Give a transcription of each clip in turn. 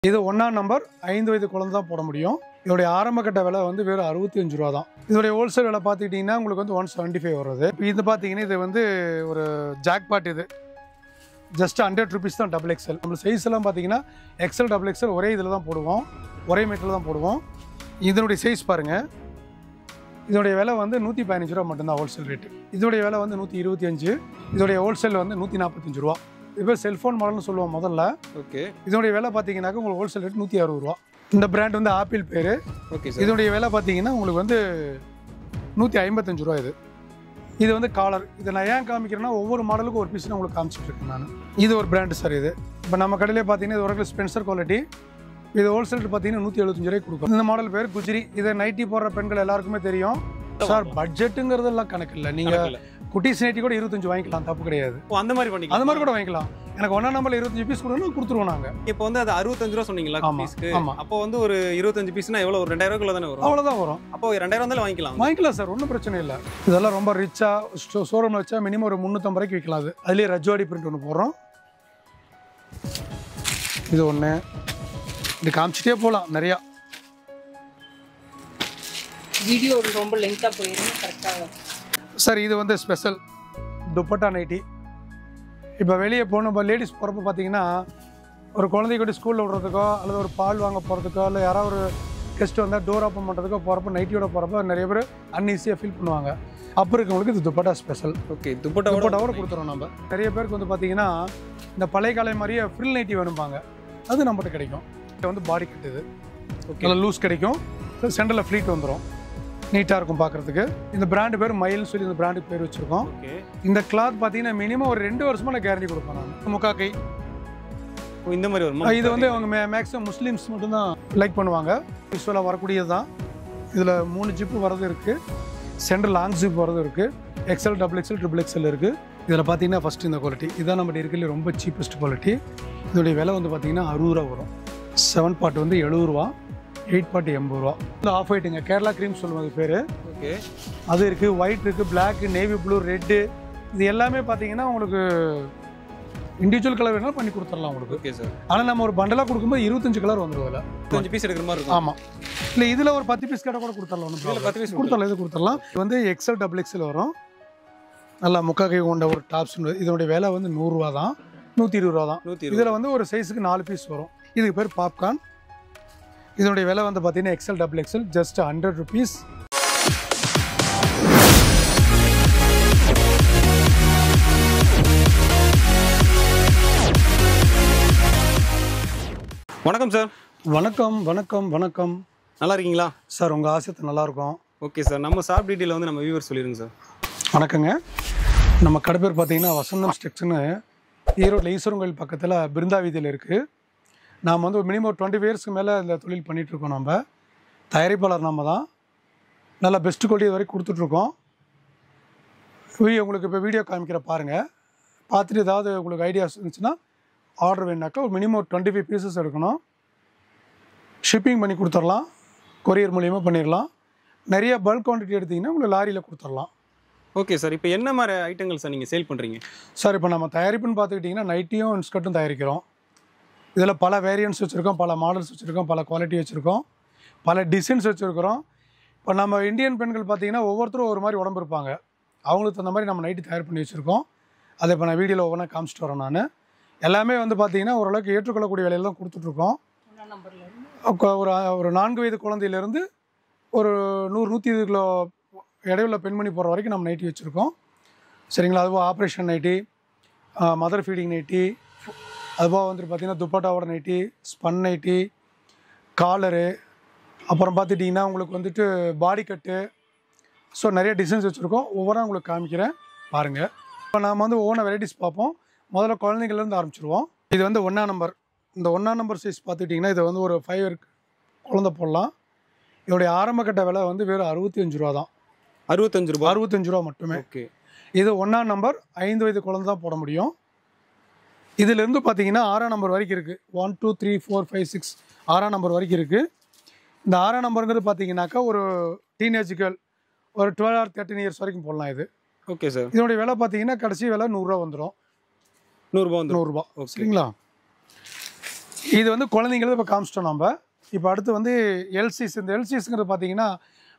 இது 1ஆம் நம்பர் 5 வயது குழந்தை தான் போட முடியும். இதோட ஆரம்ப கட்ட விலை வந்து வெறும் 65 ரூபா தான். இதோட ஹோல்சேல் விலை பார்த்துக்கிட்டிங்கன்னா உங்களுக்கு வந்து 175 வருது. இது பார்த்தீங்கன்னா இது வந்து ஒரு ஜாக்பாட். இது ஜஸ்ட் 100 rupees தான் டபுள் எக்ஸல். நம்ம சைஸ் எல்லாம் பார்த்தீங்கன்னா எக்ஸல் டபுள் எக்ஸல் ஒரே இதில் தான் போடுவோம், ஒரே மீட்டரில் தான் போடுவோம். இதனுடைய சைஸ் பாருங்கள். இதோடைய விலை வந்து 115 ரூபா மட்டும்தான் ஹோல்சேல் ரேட்டு. இதோடைய விலை வந்து 125. இதோடைய ஹோல்சேல் வந்து 145 ரூபா. இப்போ செல்ஃபோன் மாடல்னு சொல்லுவோம் முதல்ல. ஓகே. இதோடைய விலை பார்த்தீங்கன்னாக்க உங்களுக்கு ஹோல்சேல் ரேட் 160 ரூபா. இந்த பிராண்ட் வந்து ஆப்பிள் பேர். ஓகே. இதோடைய விலை பார்த்தீங்கன்னா உங்களுக்கு வந்து 155 ரூபா. இது வந்து காலர். இதை நான் ஏன் காமிக்கிறேன்னா ஒவ்வொரு மாடலுக்கும் ஒரு பீஸ் நான் உங்களுக்கு காமிச்சிட்டு இருக்கேன் நான். இது ஒரு பிராண்டு சார். இது இப்போ நம்ம கடையிலே பார்த்தீங்கன்னா இது ஒரு ஸ்பென்சர் குவாலிட்டி. இது ஹோல்சேல் பார்த்தீங்கன்னா 175 ரூபாய்க்கு கொடுக்கும். இந்த மாடல் பேர் குஜிரி. இதை நைட்டி போடுற பெண்கள் எல்லாருக்குமே தெரியும் சார். பட்ஜெட்டுங்கிறதெல்லாம் கணக்கு இல்லை. நீங்கள் குட்டிஸ் நைட்டி கூட 25 வாங்கிக்கலாம், தப்பு கிடையாது. அந்த மாதிரி பண்ணிக்கலாம், அந்த மாதிரி கூட வாங்கிக்கலாம். எனக்கு 1ஆம் நம்பர்ல 25 பீஸ் கொடுத்துருவோம் நாங்கள். இப்போ வந்து அது 65 ரூபா சொன்னீங்களா பீஸ்க்கு? ஆமாம். அப்போ வந்து ஒரு 25 பீஸ்னா எவ்வளோ? ஒரு 2000 ரூபாய்க்குள்ள தானே வரும்? அவ்வளோதான் வரும். அப்போ 2000 வந்தாலும் வாங்கிக்கலாம் சார், ஒன்றும் பிரச்சனை இல்லை. இதெல்லாம் ரொம்ப ரிச்சாக ஷோரூமில் வச்சா மினிமம் ஒரு 350 ரூபாய்க்கு விற்கலாம். அது அதுலேயே ரஜ்வாடி பிரிண்ட் ஒன்று போடுறோம். இது ஒன்று. இது காமிச்சிட்டே போகலாம் நிறையா. வீடியோ ரொம்ப லெங்காக போயிடும் கரெக்டாக. சார் இது வந்து ஸ்பெஷல் துப்பட்டா நைட்டி. இப்போ வெளியே போகணும், இப்போ லேடிஸ் போகிறப்ப பார்த்தீங்கன்னா ஒரு குழந்தைய கூட ஸ்கூலில் விடுறதுக்கோ அல்லது ஒரு பால் வாங்க போகிறதுக்கோ இல்லை யாராவது ஒரு கெஸ்ட் வந்தால் டோர் ஓப்பன் பண்ணுறதுக்கோ போகிறப்ப நைட்டியோட போகிறப்ப நிறைய பேர் அன்ஈஸியாக ஃபீல் பண்ணுவாங்க. அப்போ இருக்கவங்களுக்கு இது துப்பட்டா ஸ்பெஷல். ஓகே. துப்பட்டாவோட கொடுத்துறோம் நம்ம. நிறைய பேருக்கு வந்து பார்த்தீங்கன்னா இந்த பழைய காலை மாதிரியே ஃப்ரில் நைட்டி வேணும்பாங்க, அது நம்மகிட்ட கிடைக்கும். இது வந்து பாடி கட்டுது, நல்லா லூஸ் கிடைக்கும். சென்டரில் ஃப்ளீட் வந்துடும், நீட்டாக இருக்கும் பார்க்குறதுக்கு. இந்த பிராண்டு பேர் மயில்னு சொல்லி இந்த பிராண்டுக்கு பேர் வச்சுருக்கோம். இந்த கிளாத் பார்த்தீங்கன்னா மினிமம் ஒரு 2 வருஷமாக நான் கேரண்டி கொடுப்பேன் நான். முக்காக்கை இந்த மாதிரி வரும். இது வந்து அவங்க மேக்ஸிமம் முஸ்லீம்ஸ் மட்டும்தான் லைக் பண்ணுவாங்க. யூஸ்வலாக வரக்கூடியது தான். இதில் 3 ஜிப்பு வரது இருக்குது, சென்டர் லாங் ஜிப் வரது இருக்குது, XL double XL triple XL இருக்குது. இதில் பார்த்தீங்கன்னா ஃபஸ்ட்டு இந்த குவாலிட்டி இதான் நம்ம இருக்கிறதுல ரொம்ப சீப்பஸ்ட் குவாலிட்டி. இதோடைய விலை வந்து பார்த்தீங்கன்னா 60 ரூபா வரும். 7 பார்ட் வந்து 70 ரூபா, 8 பார்ட் 80 ரூபா. இந்த ஆஃப் ஒயிட்டுங்க, கேரளா க்ரீம் சொல்லுவாங்க பேர். ஓகே. அது இருக்குது, ஒயிட் இருக்குது, பிளாக், நேவி ப்ளூ, ரெட்டு. இது எல்லாமே பார்த்தீங்கன்னா உங்களுக்கு இண்டிவிஜுவல் கலர் வேணாலும் பண்ணி கொடுத்துடலாம் உங்களுக்கு. Okay sir. ஆனால் நம்ம ஒரு பண்டலாக கொடுக்கும்போது 25 கலர் வந்துடும். அதில் 25 பீஸ் எடுக்கிற மாதிரி இருக்கும். ஆமாம். இல்லை இதில் ஒரு 10 பீஸ் கடை கூட கொடுத்துடலாம். ஒன்று 10 பீஸ் கொடுத்துடலாம். இது கொடுத்துடலாம். இது வந்து எக்ஸல் டபுள் எக்ஸல் வரும். நல்லா முக்காக்கை கொண்ட ஒரு டாப்ஸ். இதனுடைய விலை வந்து 100 ரூபா தான், 120 ரூபா தான். இதில் வந்து ஒரு சைஸுக்கு 4 பீஸ் வரும். இதுக்கு பேர் பாப்கார்ன். இதனுடைய விலை வந்து பார்த்தீங்கன்னா XL double XL just 100 rupees. வணக்கம் சார். வணக்கம் வணக்கம் வணக்கம். நல்லா இருக்கீங்களா சார்? உங்கள் ஆசையத்தை நல்லாயிருக்கும். Okay sir. நம்ம ஷாப் டீட்டெயில் வந்து நம்ம வியூவர் சொல்லிடுங்க சார். வணக்கங்க. நம்ம கடை பேர் பார்த்தீங்கன்னா வசந்தம் ஸ்டெக்ஸ்னு ஈரோட்டில் ஈஸ்வரன் கோயில் பக்கத்தில் பிருந்தா வீதியில் இருக்குது. நாம் வந்து ஒரு மினிமம் 25 இயர்ஸ்க்கு மேலே இந்த தொழில் பண்ணிகிட்ருக்கோம். நம்ம தயாரிப்பாளர் நம்ம தான். நல்லா பெஸ்ட்டு குவாலிட்டி வரைக்கும் கொடுத்துட்ருக்கோம். உங்களுக்கு இப்போ வீடியோ காமிக்கிற பாருங்கள். பார்த்துட்டு ஏதாவது உங்களுக்கு ஐடியாஸ் இருந்துச்சுன்னா ஆர்டர் வேணுனாக்கா ஒரு மினிமம் 25 பீசஸ் எடுக்கணும். ஷிப்பிங் பண்ணி கொடுத்துடலாம், கொரியர் மூலியமாக பண்ணிடலாம். நிறைய பல்க் குவான்டிட்டி எடுத்திங்கன்னா உங்களுக்கு லாரியில் கொடுத்துடலாம். Okay sir. இப்போ என்ன மாதிரி ஐட்டங்கள் சார் நீங்கள் சேல் பண்ணுறீங்க? சார் இப்போ நம்ம தயாரிப்புன்னு பார்த்துக்கிட்டிங்கன்னா நைட்டியும் இன்ஸ்கர்ட்டும் தயாரிக்கிறோம். இதில் பல வேரியன்ட்ஸ் வச்சுருக்கோம், பல மாடல்ஸ் வச்சுருக்கோம், பல குவாலிட்டி வச்சுருக்கோம், பல டிசைன்ஸ் வச்சுருக்கிறோம். இப்போ நம்ம இந்தியன் பெண்கள் பார்த்திங்கன்னா ஒவ்வொருத்தரும் ஒரு மாதிரி உடம்பு இருப்பாங்க. அவங்களுக்கு தகுந்த மாதிரி நம்ம நைட்டி தயார் பண்ணி வச்சுருக்கோம். அதை இப்போ நான் வீடியோவில் ஒவ்வொன்றா காமிச்சிட்டு வரேன். நான் எல்லாமே வந்து பார்த்திங்கன்னா ஓரளவுக்கு ஏற்றுக்கொள்ளக்கூடிய விலையில் தான் கொடுத்துட்ருக்கோம். ஒரு 4 வயது குழந்தையிலேருந்து ஒரு 100-120 கிலோ இடையுள்ள பெண்மணி போகிற வரைக்கும் நம்ம நைட்டி வச்சுருக்கோம். சரிங்களா? அதுபோல் operation nightie, mother feeding nightie, அதுபோக வந்துட்டு பார்த்திங்கன்னா துப்பட்டாவோட நைட்டி, ஸ்பன் நைட்டி, காலரு, அப்புறம் பார்த்துட்டிங்கன்னா உங்களுக்கு வந்துட்டு பாடி கட்டு. ஸோ நிறைய டிசைன்ஸ் வச்சுருக்கோம். ஒவ்வொன்றா உங்களுக்கு காமிக்கிறேன் பாருங்கள். இப்போ நாம் வந்து ஒவ்வொன்றா வெரைட்டிஸ் பார்ப்போம். முதல்ல குழந்தைங்கள்லேருந்து ஆரம்பிச்சிருவோம். இது வந்து 1ஆம் நம்பர். இந்த 1ஆம் நம்பர் சைஸ் பார்த்துக்கிட்டிங்கன்னா இது வந்து ஒரு 5 குழந்தை போடலாம். இதோடைய ஆரம்ப கட்ட விலை வந்து வெறும் 65 ரூபா தான். 65 ரூபா? 65 ரூபா மட்டுமே. ஓகே. இது 1ஆம் நம்பர் 5 வயது குழந்தை தான் போட முடியும். இதிலேருந்து பார்த்தீங்கன்னா 6ஆம் நம்பர் வரைக்கும் இருக்குது. 1 2 3 4 5 6 6ஆம் நம்பர் வரைக்கும் இருக்குது. இந்த 6ஆம் நம்பருங்கிறது பார்த்தீங்கன்னாக்கா ஒரு டீனேஜ் கேர்ள் ஒரு 12 or 13 இயர்ஸ் வரைக்கும் போடலாம் இது. Okay sir. இதனுடைய விலை பார்த்தீங்கன்னா கடைசி விலை 100 ரூபா வந்துடும். 100 ரூபா வந்து 100 ரூபா. சரிங்களா? இது வந்து குழந்தைங்களுக்கு இப்போ காமிச்சிட்டோம் நம்ம. இப்போ அடுத்து வந்து எல்சிஸ். இந்த எல்சிஸ்ங்கிறது பார்த்தீங்கன்னா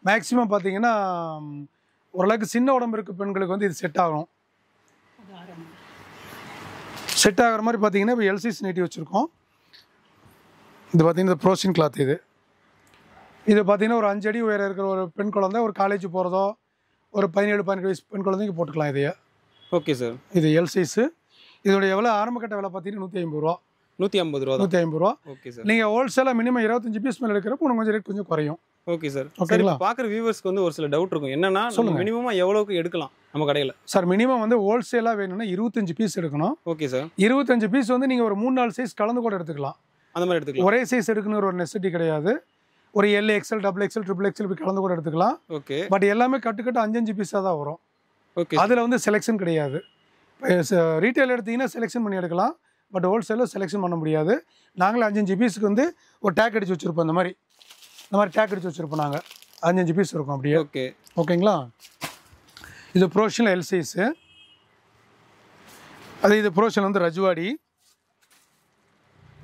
மேக்ஸிமம் பார்த்தீங்கன்னா ஓரளவுக்கு சின்ன உடம்பு இருக்க பெண்களுக்கு வந்து இது செட் ஆகும். செட் ஆகிற மாதிரி பார்த்தீங்கன்னா இப்போ எல்சிஸ் நைட்டி வச்சுருக்கோம். இது பார்த்தீங்கன்னா இந்த ப்ரோசின் கிளாத். இது பார்த்தீங்கன்னா ஒரு 5 அடி உயரம் இருக்கிற ஒரு பெண் குழந்தை ஒரு காலேஜ் போகிறதோ ஒரு 17-18 வயசு பெண் குழந்தைங்க போட்டுக்கலாம் இதையே. Okay sir. இது எல்சிஸு. இதோட எவ்வளோ ஆரம்பக்கட்ட விலை பார்த்தீங்கன்னா 150 ரூபா. 150 ரூபா. 150 ரூபா. Okay sir. நீங்கள் ஹோல்சேலாக மினிமம் 25 பீஸ் மேலே எடுக்கிறப்போ உங்களுக்கு கொஞ்சம் ரேட் கொஞ்சம் குறையும். Okay sir. ஓகேங்களா? பார்க்குற வியூவர்ஸ்க்கு வந்து ஒரு சில டவுட் இருக்கும். என்னன்னா மினிமமாக எவ்வளோக்கு எடுக்கலாம் நம்ம கடையில்? சார் மினிமம் வந்து ஹோல்சேலாக வேணும்னா 25 பீஸ் எடுக்கணும். Okay sir. 25 பீஸ் வந்து நீங்கள் ஒரு 3-4 சைஸ் கலந்து கூட எடுத்துக்கலாம். அந்த மாதிரி எடுத்துக்கலாம். ஒரே சைஸ் எடுக்கணுங்கிற ஒரு நெசிட்டி கிடையாது. ஒரு LXL, XXL, XXL இப்படி கலந்து கூட எடுத்துக்கலாம். ஓகே. பட் எல்லாமே கட்டு 5 பீஸாக தான் வரும். ஓகே. அதில் வந்து செலெக்ஷன் கிடையாது. ரீட்டைல் எடுத்தீங்கன்னா செலெக்ஷன் பண்ணி எடுக்கலாம். பட் ஹோல்சேலில் செலெக்ஷன் பண்ண முடியாது. நாங்களே 5 பீஸுக்கு வந்து ஒரு டேக் அடித்து வச்சுருப்போம். இந்த மாதிரி டேக் அடித்து வச்சுருப்போம். நாங்கள் 5 பீஸ் இருக்கும் அப்படியே. ஓகே. ஓகேங்களா? இது ப்ரோஷனில் எல் சைஸு. இது ப்ரோஷன் வந்து ரஜ்வாடி.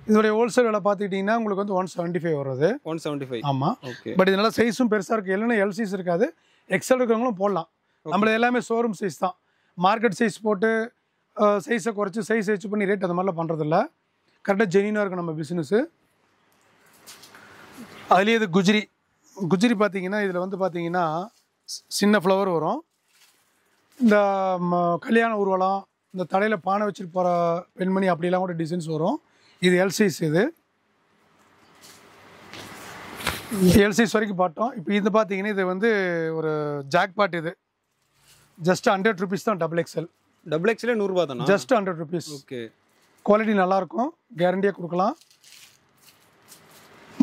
இதோடைய ஹோல்சேல் விலை பார்த்துக்கிட்டிங்கன்னா உங்களுக்கு வந்து 175 வருது. 175. ஆமாம். ஓகே. பட் இதனால சைஸும் பெருசாக இருக்குது. இல்லைன்னா எல்சைஸ் இருக்காது. எக்ஸல் இருக்கிறவங்களும் போடலாம். நம்மளது எல்லாமே ஷோரூம் சைஸ் தான். மார்க்கெட் சைஸ் போட்டு சைஸை குறைச்சி சைஸ் வச்சு பண்ணி ரேட் அந்த மாதிரிலாம் பண்ணுறதில்ல. கரெக்டாக ஜெனியூனாக இருக்கும் நம்ம பிஸ்னஸ்ஸு. அதுலேயே இது குஜ்ரி பார்த்தீங்கன்னா இதில் வந்து பார்த்தீங்கன்னா சின்ன ஃப்ளவர் வரும். இந்த கல்யாண ஊர்வலம், இந்த தலையில் பானை வச்சுட்டு போகிற பெண்மணி அப்படிலாம் கூட டிசைன்ஸ் வரும். இது எல்சைஸ். இது எல்சைஸ் வரைக்கும் பார்த்தோம். இப்போ இது பார்த்தீங்கன்னா இது வந்து ஒரு ஜாக்பாட். இது ஜஸ்ட் 100 ருபீஸ் தான். XXL. XXL 100 ரூபா தானா? Just 100 rupees. ஓகே. குவாலிட்டி நல்லாயிருக்கும். கேரண்டியாக கொடுக்கலாம்.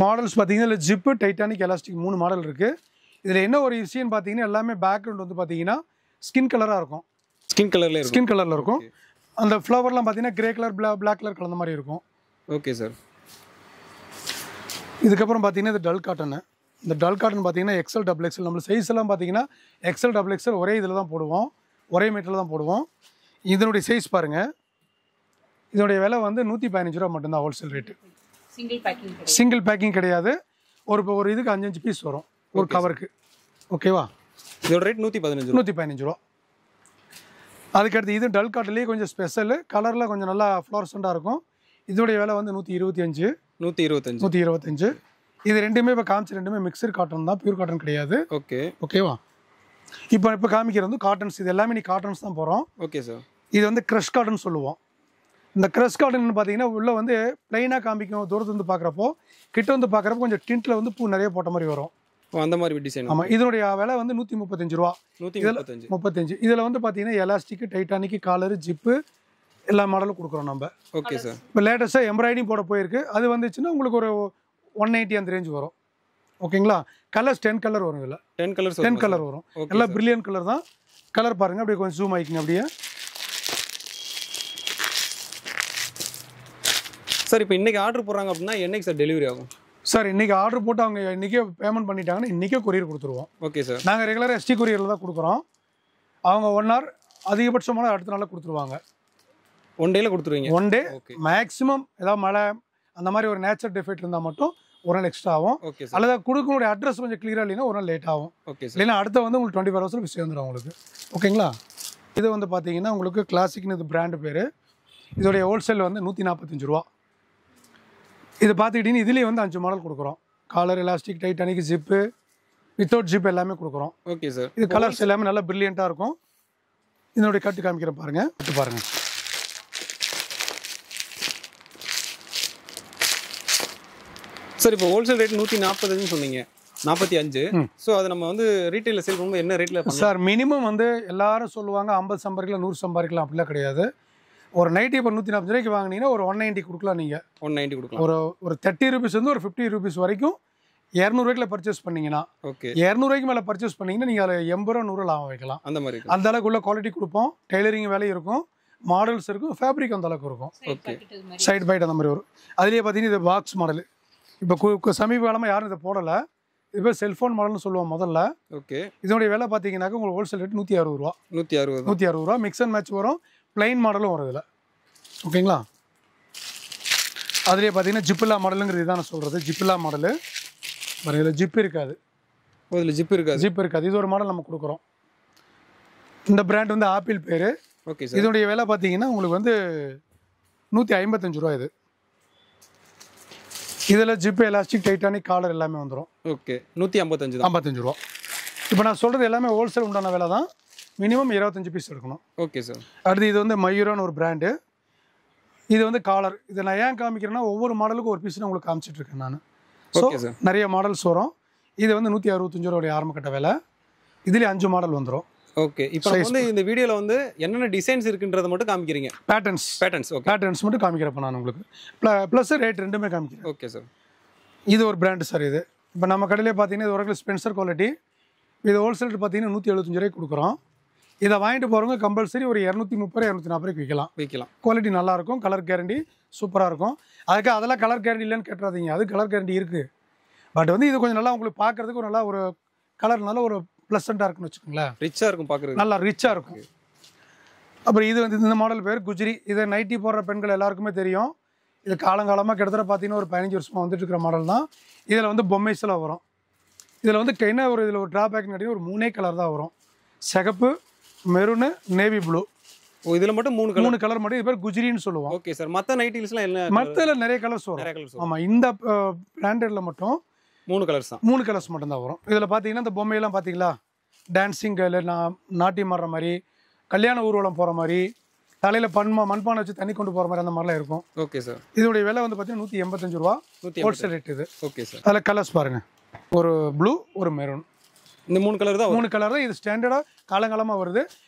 மாடல்ஸ் பார்த்தீங்கன்னா இல்லை ஜிப்பு, டைட்டானிக், எலாஸ்டிக் 3 மாடல் இருக்குது. இதில் என்ன ஒரு விஷயம்னு பார்த்தீங்கன்னா எல்லாமே பேக்ரவுண்ட் வந்து பார்த்தீங்கன்னா ஸ்கின் கலராக இருக்கும். ஸ்கின் கலரில் இருக்கும். அந்த ஃப்ளவர்லாம் பார்த்தீங்கன்னா கிரே கலர், பிளாக் கலர் கலந்த மாதிரி இருக்கும். Okay sir. இதுக்கப்புறம் பார்த்தீங்கன்னா இது டல் காட்டன். இந்த டல் காட்டன் பார்த்தீங்கன்னா XL, XXL. நம்ம சைஸ் எல்லாம் பார்த்தீங்கன்னா XL, XXL ஒரே இதில் தான் போடுவோம். ஒரே மீட்டரில் தான் போடுவோம். இதனுடைய சைஸ் பாருங்கள். இதனுடைய விலை வந்து 115 ரூபா மட்டும்தான் ஹோல்சேல் ரேட்டு. சிங்கிள் பேக்கிங் கிடையாது. ஒரு இதுக்கு 5 பீஸ் வரும் ஒரு கவருக்கு. ஓகேவா? இதோட ரேட் 115 ரூபா. அதுக்கடுத்து இது டல் காட்டிலேயே கொஞ்சம் ஸ்பெஷலு. கலரில் கொஞ்சம் நல்லா ஃப்ளோரசண்டாக இருக்கும். இதோடைய விலை வந்து 125. இது ரெண்டுமே இப்போ காமிச்சு ரெண்டுமே மிக்சர் காட்டன் தான். பியூர் காட்டன் கிடையாது. ஓகேவா? இப்போ காமிக்கிறது வந்து காட்டன்ஸ். இது எல்லாமே நீ காட்டன்ஸ் தான் போகிறோம். Okay sir. இது வந்து க்ரஷ் காட்டன் சொல்லுவோம். இந்த க்ரஷ் காட்டன் பார்த்தீங்கன்னா உள்ளே வந்து பிளைனாக காமிக்கும். தூரத்து வந்து பார்க்குறப்போ கிட்ட வந்து பார்க்குறப்போ கொஞ்சம் டின்ட்டில் வந்து பூ நிறைய போட்ட மாதிரி வரும். அந்த மாதிரி டிசைன். ஆமாம். இதனுடைய விலை வந்து 135 ரூபா. 135. இதில் வந்து பார்த்தீங்கன்னா எலாஸ்டிக், டைட்டானிக், காலரு, ஜிப்பு எல்லா மாடலும் கொடுக்குறோம் நம்ம. Okay sir. இப்போ லேட்டஸ்ட்டாக எம்ப்ராய்டிங் போட போயிருக்கு. அது வந்துச்சுன்னா உங்களுக்கு ஒரு 180 அந்த ரேஞ்ச் வரும். ஓகேங்களா? கலர்ஸ் 10 கலர் வரும். இதில் 10 கலர் வரும். எல்லாம் பிரில்லியன்ட் கலர் தான். கலர் பாருங்கள். அப்படியே கொஞ்சம் ஜூம் ஆகிக்குங்க. அப்படியே சார் இப்போ இன்றைக்கி ஆர்டர் போடுறாங்க அப்படின்னா என்னைக்கு சார் டெலிவரி ஆகும்? சார் இன்றைக்கி ஆர்டர் போட்டு அவங்க இன்றைக்கே பேமெண்ட் பண்ணிட்டாங்கன்னா இன்றைக்கே கொரியர் கொடுத்துருவோம். Okay sir. நாங்கள் ரெகுலராக ST கொரியரில் தான் கொடுக்குறோம். அவங்க 1 hour அதிகபட்சமான அடுத்த நாளில் கொடுத்துருவாங்க. 1 டேயில் கொடுத்துருவீங்க? 1 டே மேக்ஸிமம். ஏதாவது மழை அந்த மாதிரி ஒரு நேச்சர் டிஃபெக்ட் இருந்தால் மட்டும் 1 நாள் எக்ஸ்ட்ரா ஆகும். அல்லது கொடுக்கக்கூடிய அட்ரஸ் கொஞ்சம் கிளியராக இல்லைன்னா 1 நாள் லேட் ஆகும். இல்லைன்னா அடுத்த வந்து உங்களுக்கு 24 ஹவர்ஸில் விஷயம் வந்துடும் உங்களுக்கு. ஓகேங்களா? இது வந்து பார்த்தீங்கன்னா உங்களுக்கு கிளாசிக்னு இது பிராண்டு பேர். இதோடைய ஹோல்சேல் வந்து 145 ரூபா. இது பார்த்துக்கிட்டிங்கன்னா இதுலேயே வந்து 5 மாடல் கொடுக்குறோம். Collar, elastic, Titanic, zip, without zip எல்லாமே கொடுக்குறோம். Okay sir. இது கலர்ஸ் எல்லாமே நல்லா பிரில்லியண்ட்டாக இருக்கும். இதனுடைய கட்டு காமிக்கிறேன் பாருங்கள். கட்டு பாருங்கள். சார் இப்போ ஹோல்சேல் ரேட் 145 சொன்னீங்க. 45. ஸோ அது நம்ம வந்து ரீட்டைலில் சேல் பண்ணும்போது என்ன ரேட்டில்? சார் மினிமம் வந்து எல்லாரும் சொல்லுவாங்க 50 சம்பாதிக்கலாம் 100 சம்பாதிக்கலாம். அப்படிலாம் கிடையாது. ஒரு நைட்டி இப்போ 140 ரூபாய்க்கு வாங்கினீங்கன்னா ஒரு 190 கொடுக்கலாம். நீங்கள் 190 கொடுக்கலாம். ஒரு 30 ருபீஸ் வந்து ஒரு 50 ருபீஸ் வரைக்கும் 200 ரூபாய்க்குள்ள பர்ச்சேஸ் பண்ணீங்கன்னா. ஓகே. 200 ரூபாய்க்கு மேலே பர்ச்சேஸ் பண்ணீங்கன்னா நீங்கள் அதில் 80 ரூபா 100 லாபம் வைக்கலாம். அந்த மாதிரி அந்த அளவுக்கு உள்ள குவாலிட்டி கொடுப்போம். டெய்லரிங் வேலை இருக்கும். மாடல்ஸ் இருக்கும். ஃபேப்ரிக் அந்த அளவுக்கு இருக்கும். ஓகே. சைடு பைட் அந்த மாதிரி வரும். அதுலேயே பார்த்தீங்கன்னா இது பாக்ஸ் மாடல். இப்போ சமீப காலமாக யாரும் இதை போடலை. இது பேர் செல்ஃபோன் மாடல்னு சொல்லுவோம் முதல்ல. ஓகே. இதனுடைய விலை பார்த்தீங்கன்னாக்க உங்களுக்கு ஹோல்சேல் ரேட் 160 ரூபா. 160 ரூபா. மிக்ஸ் அண்ட் மேட்ச் வரும். பிளைன் மாடலும் வரும் இதில். ஓகேங்களா? அதுலேயே பார்த்தீங்கன்னா ஜிப்பில்லா மாடலுங்கிறது இதான் நான் சொல்கிறது. ஜிப்பில்லா மாடலு பாருங்க, இதில் ஜிப் இருக்காது. இதில் ஜிப் இருக்காது. ஜிப் இருக்காது. இது ஒரு மாடல் நம்ம கொடுக்குறோம். இந்த பிராண்ட் வந்து ஆப்பிள் பேர். Okay sir. இதோடைய விலை பார்த்தீங்கன்னா உங்களுக்கு வந்து 155 ரூபா. இதில் ஜிப், எலாஸ்டிக், டைட்டானிக், காலர் எல்லாமே வந்துடும். ஓகே, 155 தான். 55 ரூபா. இப்போ நான் சொல்கிறது எல்லாமே ஹோல்சேல் உண்டான விலை தான். மினிமம் 25 பீஸ் எடுக்கணும். Okay sir. அடுத்து இது வந்து மயூரான்னு ஒரு பிராண்டு. இது வந்து காலர். இதை நான் ஏன் காமிக்கிறேன்னா ஒவ்வொரு மாடலுக்கும் ஒரு பீஸ் நான் உங்களுக்கு காமிச்சிட்ருக்கேன் நான். ஸோ நிறைய மாடல்ஸ் வரும். இது வந்து 165 ரூபாய் ஆரம்ப கட்ட விலை. இதுலேயே 5 மாடல் வந்துடும். ஓகே, இப்போ வந்து இந்த வீடியோவில் வந்து என்னென்ன டிசைன்ஸ் இருக்குன்றதை மட்டும் காமிக்கிறீங்க. பேட்டர்ன்ஸ் ஓகே, பேட்டர்ன்ஸ் மட்டும் காமிக்கிறப்ப நான் உங்களுக்கு ப்ளஸ் ரேட் ரெண்டுமே காமிக்கிறேன். Okay sir. இது ஒரு பிராண்டு சார். இது இப்போ நம்ம கடையிலே பார்த்தீங்கன்னா இது ஒரு ஸ்பென்சர் குவாலிட்டி. இது ஹோல்சேல் பார்த்தீங்கன்னா 175 ரூபாய்க்கு கொடுக்குறோம். இதை வாங்கிட்டு போகிறவங்க கம்பல்சரி ஒரு 230 240 விற்கலாம். குவாலிட்டி நல்லாயிருக்கும். கலர் கேரண்டி சூப்பராக இருக்கும். அதுக்கு அதெல்லாம் கலர் கேரண்டி இல்லைன்னு கேட்டுறாதீங்க. அது கலர் கேரண்டி இருக்குது. பட் வந்து இது கொஞ்சம் நல்லா உங்களுக்கு பார்க்குறதுக்கு ஒரு நல்லா ஒரு கலர் நல்ல ஒரு ப்ளசண்ட்டாக இருக்குன்னு வச்சுக்கோங்களேன். ரிச்சாக இருக்கும், பார்க்குறது நல்லா ரிச்சாக இருக்கும். அப்புறம் இது வந்து இந்த மாடல் பேர் குஜ்ரி. இதை நைட்டி போடுற பெண்கள் எல்லாருக்குமே தெரியும். இது காலங்காலமாக கிட்டத்தட்ட பார்த்தீங்கன்னா ஒரு 15 வருஷமாக வந்துட்டு இருக்கிற மாடல் தான். இதில் வந்து பொம்மைஸ்லாம் வரும். இதில் வந்து என்ன ஒரு இதில் ஒரு ட்ராபேக்னு கேட்டிங்கன்னா ஒரு 3 கலர் தான் வரும். சிகப்பு, மெரூனு, நேவி ப்ளூ. இதில் மட்டும் 3 கலர் மட்டும். இது பேர் குஜ்ரின்னு சொல்லுவோம். Okay sir. மற்ற நைட்டில்ஸ்லாம் என்ன? மற்றதில் நிறைய கலர்ஸ் வரும். ஆமாம், இந்த பிராண்டடில் மட்டும் 3 கலர்ஸ் தான். 3 கலர்ஸ் மட்டும்தான் வரும். இதில் பார்த்தீங்கன்னா இந்த பொம்மையெல்லாம் பார்த்தீங்களா, டான்ஸிங் கேர்ளு, நாட்டியம் ஆடுற மாதிரி, கல்யாண ஊர்வலம் போகிற மாதிரி, தலையில் மண்பானை வச்சு தண்ணி கொண்டு போகிற மாதிரி அந்த மாதிரிலாம் இருக்கும். Okay sir. இதோடைய விலை வந்து பார்த்தீங்கன்னா 185 ரூபா ஹோல்சேல் ரேட் இது. Okay sir. அதில் கலர்ஸ் பாருங்கள், ஒரு ப்ளூ, ஒரு மெரூன். இந்த 3 கலர் தான். 3 கலர் தான். இது ஸ்டாண்டர்டாக காலங்காலமாக வருது.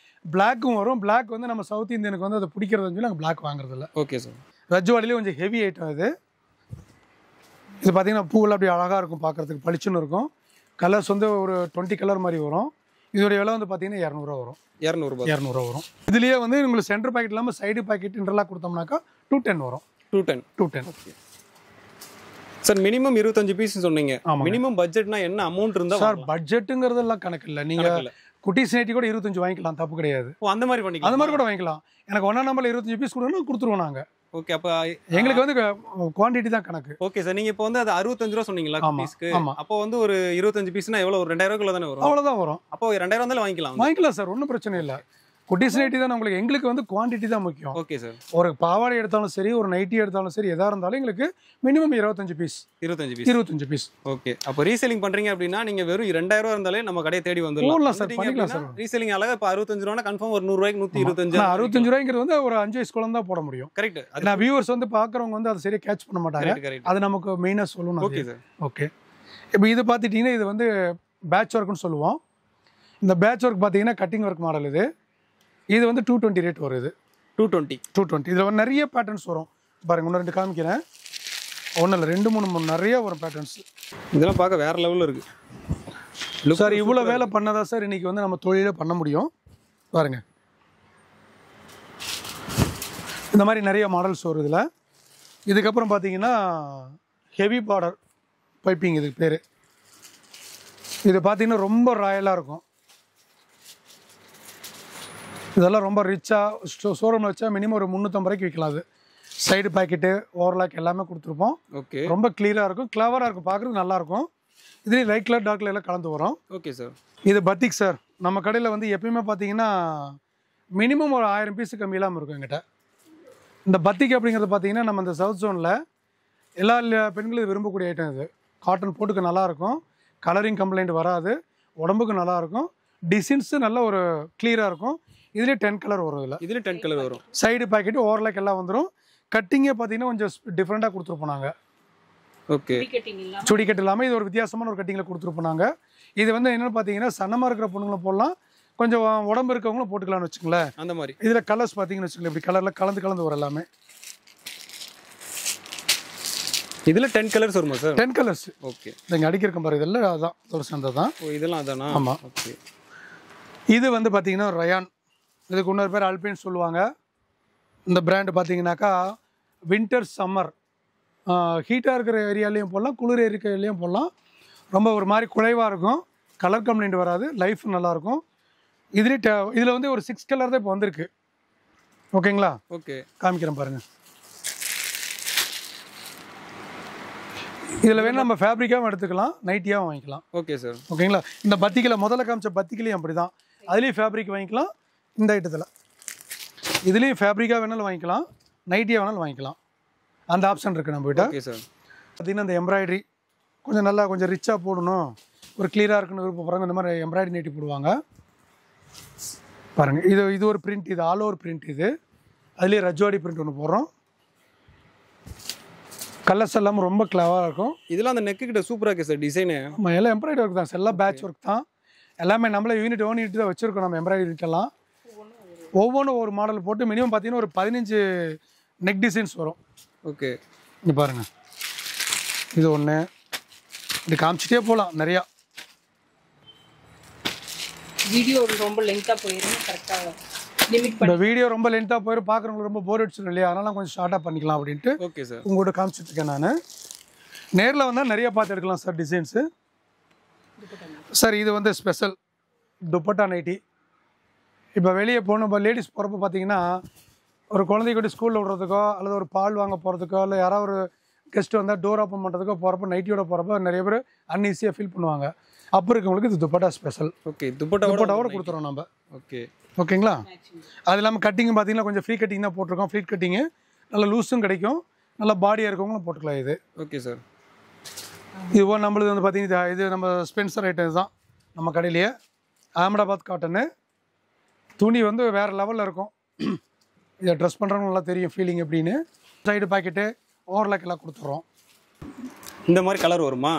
பிளாக்கும் வரும். பிளாக் வந்து நம்ம சவுத் இந்தியனுக்கு வந்து அதை பிடிக்கிறதுன்னு சொல்லி நாங்கள் பிளாக் வாங்குறதில்ல. Okay sir. ரஜ்வாடிலேயே கொஞ்சம் ஹெவி ஐட்டம் இது. இது பார்த்தீங்கன்னா பூவில் அப்படி அழகாக இருக்கும், பார்க்குறதுக்கு பளிச்சுன்னு இருக்கும். கலர்ஸ் வந்து ஒரு 20 கலர் மாதிரி வரும். இதோடைய விலை வந்து பார்த்தீங்கன்னா 200 ரூபா வரும். 200 வரும். இதுலேயே வந்து உங்களுக்கு சென்டர் பாக்கெட் இல்லாமல் சைடு பாக்கெட் இன்டர்லாக் கொடுத்தோம்னாக்கா 210 வரும். 210. Okay sir. மினிமம் 25 பீஸ் சொன்னீங்க. மினிமம் பட்ஜெட்னா என்ன அமௌண்ட் இருந்தால் சார்? பட்ஜெட்டுங்கிறதெல்லாம் கணக்கு இல்லை. நீங்கள் குட்டிஸ் நைட்டி கூட 25 வாங்கிக்கலாம், தப்பு கிடையாது. அந்த மாதிரி பண்ணிக்கலாம். அந்த மாதிரி கூட வாங்கிக்கலாம். எனக்கு 1 நம்பரில் 25 பீஸ் கொடுத்துருவோம் நாங்கள். ஓகே, அப்போ எங்களுக்கு வந்து குவான்டிட்டி தான் கணக்கு. Okay sir. நீங்கள் இப்போ வந்து அது 65 ரூபா சொன்னீங்களா பீஸ்க்கு? அப்போ வந்து ஒரு 25 பீஸ்னா எவ்வளோ? ஒரு 2000 தானே வரும்? அவ்வளோதான் வரும். அப்போ 2000 இருந்தாலும் வாங்கிக்கலாம் சார், ஒன்றும் பிரச்சனை இல்லை. குட்டிஸ் நைட்டி தான் உங்களுக்கு. எங்களுக்கு வந்து குவான்டிட்டி தான் முக்கியம். Okay sir. ஒரு பாவாடை எடுத்தாலும் சரி, ஒரு நைட்டி எடுத்தாலும் சரி, எதாக இருந்தாலும் எங்களுக்கு மினிமம் 25 பீஸ். 25 பீஸ். ஓகே, அப்போ ரீசெல்லிங் பண்றீங்க அப்படின்னா நீங்க வெறும் 2000 ரூபா இருந்தாலே நம்ம கடையை தேடி வந்துடலாம் சார். பண்ணிக்கலாம் சார். ரீசெல்லிங் அழகா இப்போ 65 ரூபா கன்ஃபார்ம் ஒரு 100 ரூபாய்க்கு 125. 65 ரூபாய்ங்கிறது வந்து ஒரு 5 வயசு குழந்தை தான் போட முடியும். கரெக்ட். நான் வியூவர்ஸ் வந்து பார்க்குறவங்க வந்து அதை சரியாக கேட்ச் பண்ண மாட்டாங்க. அது நமக்கு மெயினாக சொல்லணும். Okay sir. ஓகே, இப்போ இது பார்த்துட்டிங்கன்னா இது வந்து பேட்ச் ஒர்க்குன்னு சொல்லுவோம். இந்த பேட்ச் ஒர்க் பார்த்தீங்கன்னா கட்டிங் ஒர்க் மாடல். இது வந்து 220 ரேட் வரும். இது 220. இதில் வந்து நிறைய பேட்டர்ன்ஸ் வரும். பாருங்கள், 1 2 காமிக்கிறேன். ஒன்றும் இல்லை, 2 3 நிறைய வரும் பேட்டர்ன்ஸ். இதெல்லாம் பார்க்க வேறு லெவலில் இருக்குது சார். இவ்வளோ வேலை பண்ணதா சார் இன்றைக்கி வந்து நம்ம தொழிலே பண்ண முடியும். பாருங்கள், இந்த மாதிரி நிறைய மாடல்ஸ் வரும் இதில். இதுக்கப்புறம் பார்த்தீங்கன்னா ஹெவி பார்டர் பைப்பிங் இதுக்கு பேர். இது பார்த்தீங்கன்னா ரொம்ப ராயலாக இருக்கும். இதெல்லாம் ரொம்ப ரிச்சாக ஷோரூமில் வச்சா மினிமம் ஒரு 350 ரூபாய்க்கு விற்கலாம். அது சைடு பாக்கெட்டு, ஓவர்லாக் எல்லாமே கொடுத்துருப்போம். ஓகே, ரொம்ப கிளியராக இருக்கும், கிளவராக இருக்கும், பார்க்குறதுக்கு நல்லாயிருக்கும். இதுலேயே லைட் கலர், டார்க் கலர் எல்லாம் கலந்து வரும். Okay sir. இது பத்திக் சார். நம்ம கடையில் வந்து எப்பயுமே பார்த்தீங்கன்னா மினிமம் ஒரு 1000 பீஸு கம்மி இல்லாமல் இருக்கும் எங்கிட்ட. இந்த பத்திக் அப்படிங்கிறது பார்த்தீங்கன்னா நம்ம இந்த சவுத் ஜோனில் எல்லா பெண்களும் விரும்பக்கூடிய ஐட்டம். இது காட்டன் போட்டுக்கு நல்லாயிருக்கும், கலரிங் கம்ப்ளைண்ட் வராது, உடம்புக்கு நல்லாயிருக்கும், டிசைன்ஸு நல்ல ஒரு கிளியராக இருக்கும். இதுலேயே 10 கலர் வரும். இதில் 10 கலர் வரும். சைடு பாக்கெட்டு, ஓவர்லாக் எல்லாம் வந்துடும். கட்டிங்கே பார்த்தீங்கன்னா கொஞ்சம் டிஃப்ரெண்ட்டாக கொடுத்துருப்போம் நாங்கள். ஓகே, சுடிக்கட்டு இல்லாமல் இது ஒரு வித்தியாசமான ஒரு கட்டிங்கில் கொடுத்துருப்போம் நாங்கள். இது வந்து என்னென்னு பார்த்தீங்கன்னா சன்னமாக இருக்கிற பொண்ணுங்களை போடலாம், கொஞ்சம் உடம்பு இருக்கவங்களும் போட்டுக்கலாம்னு வச்சுங்களேன். அந்த மாதிரி இதில் கலர்ஸ் பார்த்தீங்கன்னு வச்சுக்கோங்களேன், இப்படி கலரில் கலந்து வரும் எல்லாமே. இதில் 10 கலர்ஸ் வருமா சார்? 10 கலர்ஸ். ஓகே, நீங்கள் அடிக்கிறக்க பாரு. இதெல்லாம் அதான் ஒரு சந்தை தான். இதெல்லாம் அதானா? ஆமாம். ஓகே, இது வந்து பார்த்தீங்கன்னா ரயான். இதுக்கு இன்னொரு பேர் அல்பின்னு சொல்லுவாங்க. இந்த பிராண்டு பார்த்தீங்கன்னாக்கா வின்டர் சம்மர் ஹீட்டாக இருக்கிற ஏரியாலையும் போடலாம், குளிர் இருக்கிற ஏரியாலையும் போடலாம். ரொம்ப ஒரு மாதிரி குறைவாக இருக்கும், கலர் கம்ப்ளைண்ட் வராது, லைஃப் நல்லாயிருக்கும். இதில் வந்து ஒரு 6 கலர் தான் இப்போ வந்திருக்கு. ஓகேங்களா? ஓகே, காமிக்கிறேன் பாருங்கள். இதில் வேணும் நம்ம ஃபேப்ரிக்காகவும் எடுத்துக்கலாம், நைட்டியாகவும் வாங்கிக்கலாம். Okay sir. ஓகேங்களா? இந்த பத்திக்கில் முதல்ல காமிச்ச பத்திக்கிலையும் அப்படி தான், அதுலேயும் ஃபேப்ரிக் வாங்கிக்கலாம். இந்த ஐட்டத்தில் இதுலேயும் ஃபேப்ரிக்காக வேணாலும் வாங்கிக்கலாம், நைட்டியாக வேணாலும் வாங்கிக்கலாம். அந்த ஆப்ஷன் இருக்குது நம்மகிட்ட. Okay sir. பார்த்தீங்கன்னா இந்த எம்ப்ராய்டரி கொஞ்சம் நல்லா கொஞ்சம் ரிச்சாக போடணும், ஒரு கிளியராக இருக்குன்னு விருப்பப்படுறாங்க, இந்த மாதிரி எம்ப்ராய்டரி நைட்டி போடுவாங்க. பாருங்கள், இது ஒரு பிரிண்ட், இது ஆல் ஓவர் பிரிண்ட். இது அதுலேயே ரஜ்வாடி பிரிண்ட் ஒன்று போடுறோம். கலர்ஸ் எல்லாமே ரொம்ப கிளவராக இருக்கும். இதெல்லாம் அந்த நெக்கு கிட்ட சூப்பராக இருக்குது சார் டிசைனு. நம்ம எல்லாம் எம்ப்ராய்டரி ஒர்க் தான் சார், எல்லாம் பேட்ச் ஒர்க் தான். எல்லாமே நம்மளே ஓன் யூனிட் தான் வச்சுருக்கோம். நம்ம எம்ப்ராய்டரி யூனிட்டெல்லாம் ஒவ்வொன்றும் ஒரு மாடல் போட்டு மினிமம் பார்த்தீங்கன்னா ஒரு 15 நெக் டிசைன்ஸ் வரும். ஓகே, இங்கே பாருங்கள், இது ஒன்று, இது காமிச்சிட்டே போகலாம் நிறையா. வீடியோ ரொம்ப லென்த்தாக போயிடும், கரெக்டாக லிமிட் இந்த வீடியோ ரொம்ப லென்த்தாக போயிடும், பார்க்குறவங்களுக்கு ரொம்ப போர் அடிச்சிடும் இல்லையா, அதனால கொஞ்சம் ஷார்ட்டாக பண்ணிக்கலாம் அப்படின்ட்டு ஓகே சார் உங்கள்கிட்ட காமிச்சிட்ருக்கேன். நான் நேரில் வந்தால் நிறைய பார்த்து எடுக்கலாம் சார் டிசைன்ஸு. சார் இது வந்து ஸ்பெஷல் துப்பட்டா நைட்டி. இப்போ வெளியே போகணும், இப்போ லேடிஸ் போகிறப்ப பார்த்தீங்கன்னா ஒரு குழந்தைக்கு ஸ்கூலில் விடுறதுக்கோ அல்லது ஒரு பால் வாங்க போகிறதுக்கோ இல்லை யாராவது ஒரு கெஸ்ட் வந்தால் டோர் ஓப்பன் பண்ணுறதுக்கோ போகிறப்ப நைட்டியோட போகிறப்ப நிறைய பேர் அன்ஈஸியாக ஃபீல் பண்ணுவாங்க. அப்போ இருக்கவங்களுக்கு இது துப்பட்டா ஸ்பெஷல். ஓகே, துப்பட்டாவோட கொடுத்துறோம் நம்ம. ஓகே, ஓகேங்களா? அது இல்லாமல் கட்டிங் பார்த்தீங்கன்னா கொஞ்சம் ஃப்ரீ கட்டிங் தான் போட்டிருக்கோம். ஃப்ரீ கட்டிங்கு நல்லா லூஸும் கிடைக்கும், நல்லா பாடியாக இருக்கவங்களும் போட்டுக்கலாம். இது ஓகே சார். இதுவோ நம்மளுது வந்து பார்த்தீங்கன்னா இது நம்ம ஸ்பென்சர் ஐட்டம்ஸ் தான் நம்ம கடையிலேயே. அகமதாபாத் காட்டனு துணி வந்து வேறு லெவலில் இருக்கும். இதை ட்ரெஸ் பண்ணுறவங்க நல்லா தெரியும் ஃபீலிங் எப்படின்னு. சைடு பாக்கெட்டு ஓவர்லாக் எல்லாம் கொடுத்துட்றோம். இந்த மாதிரி கலர் வருமா?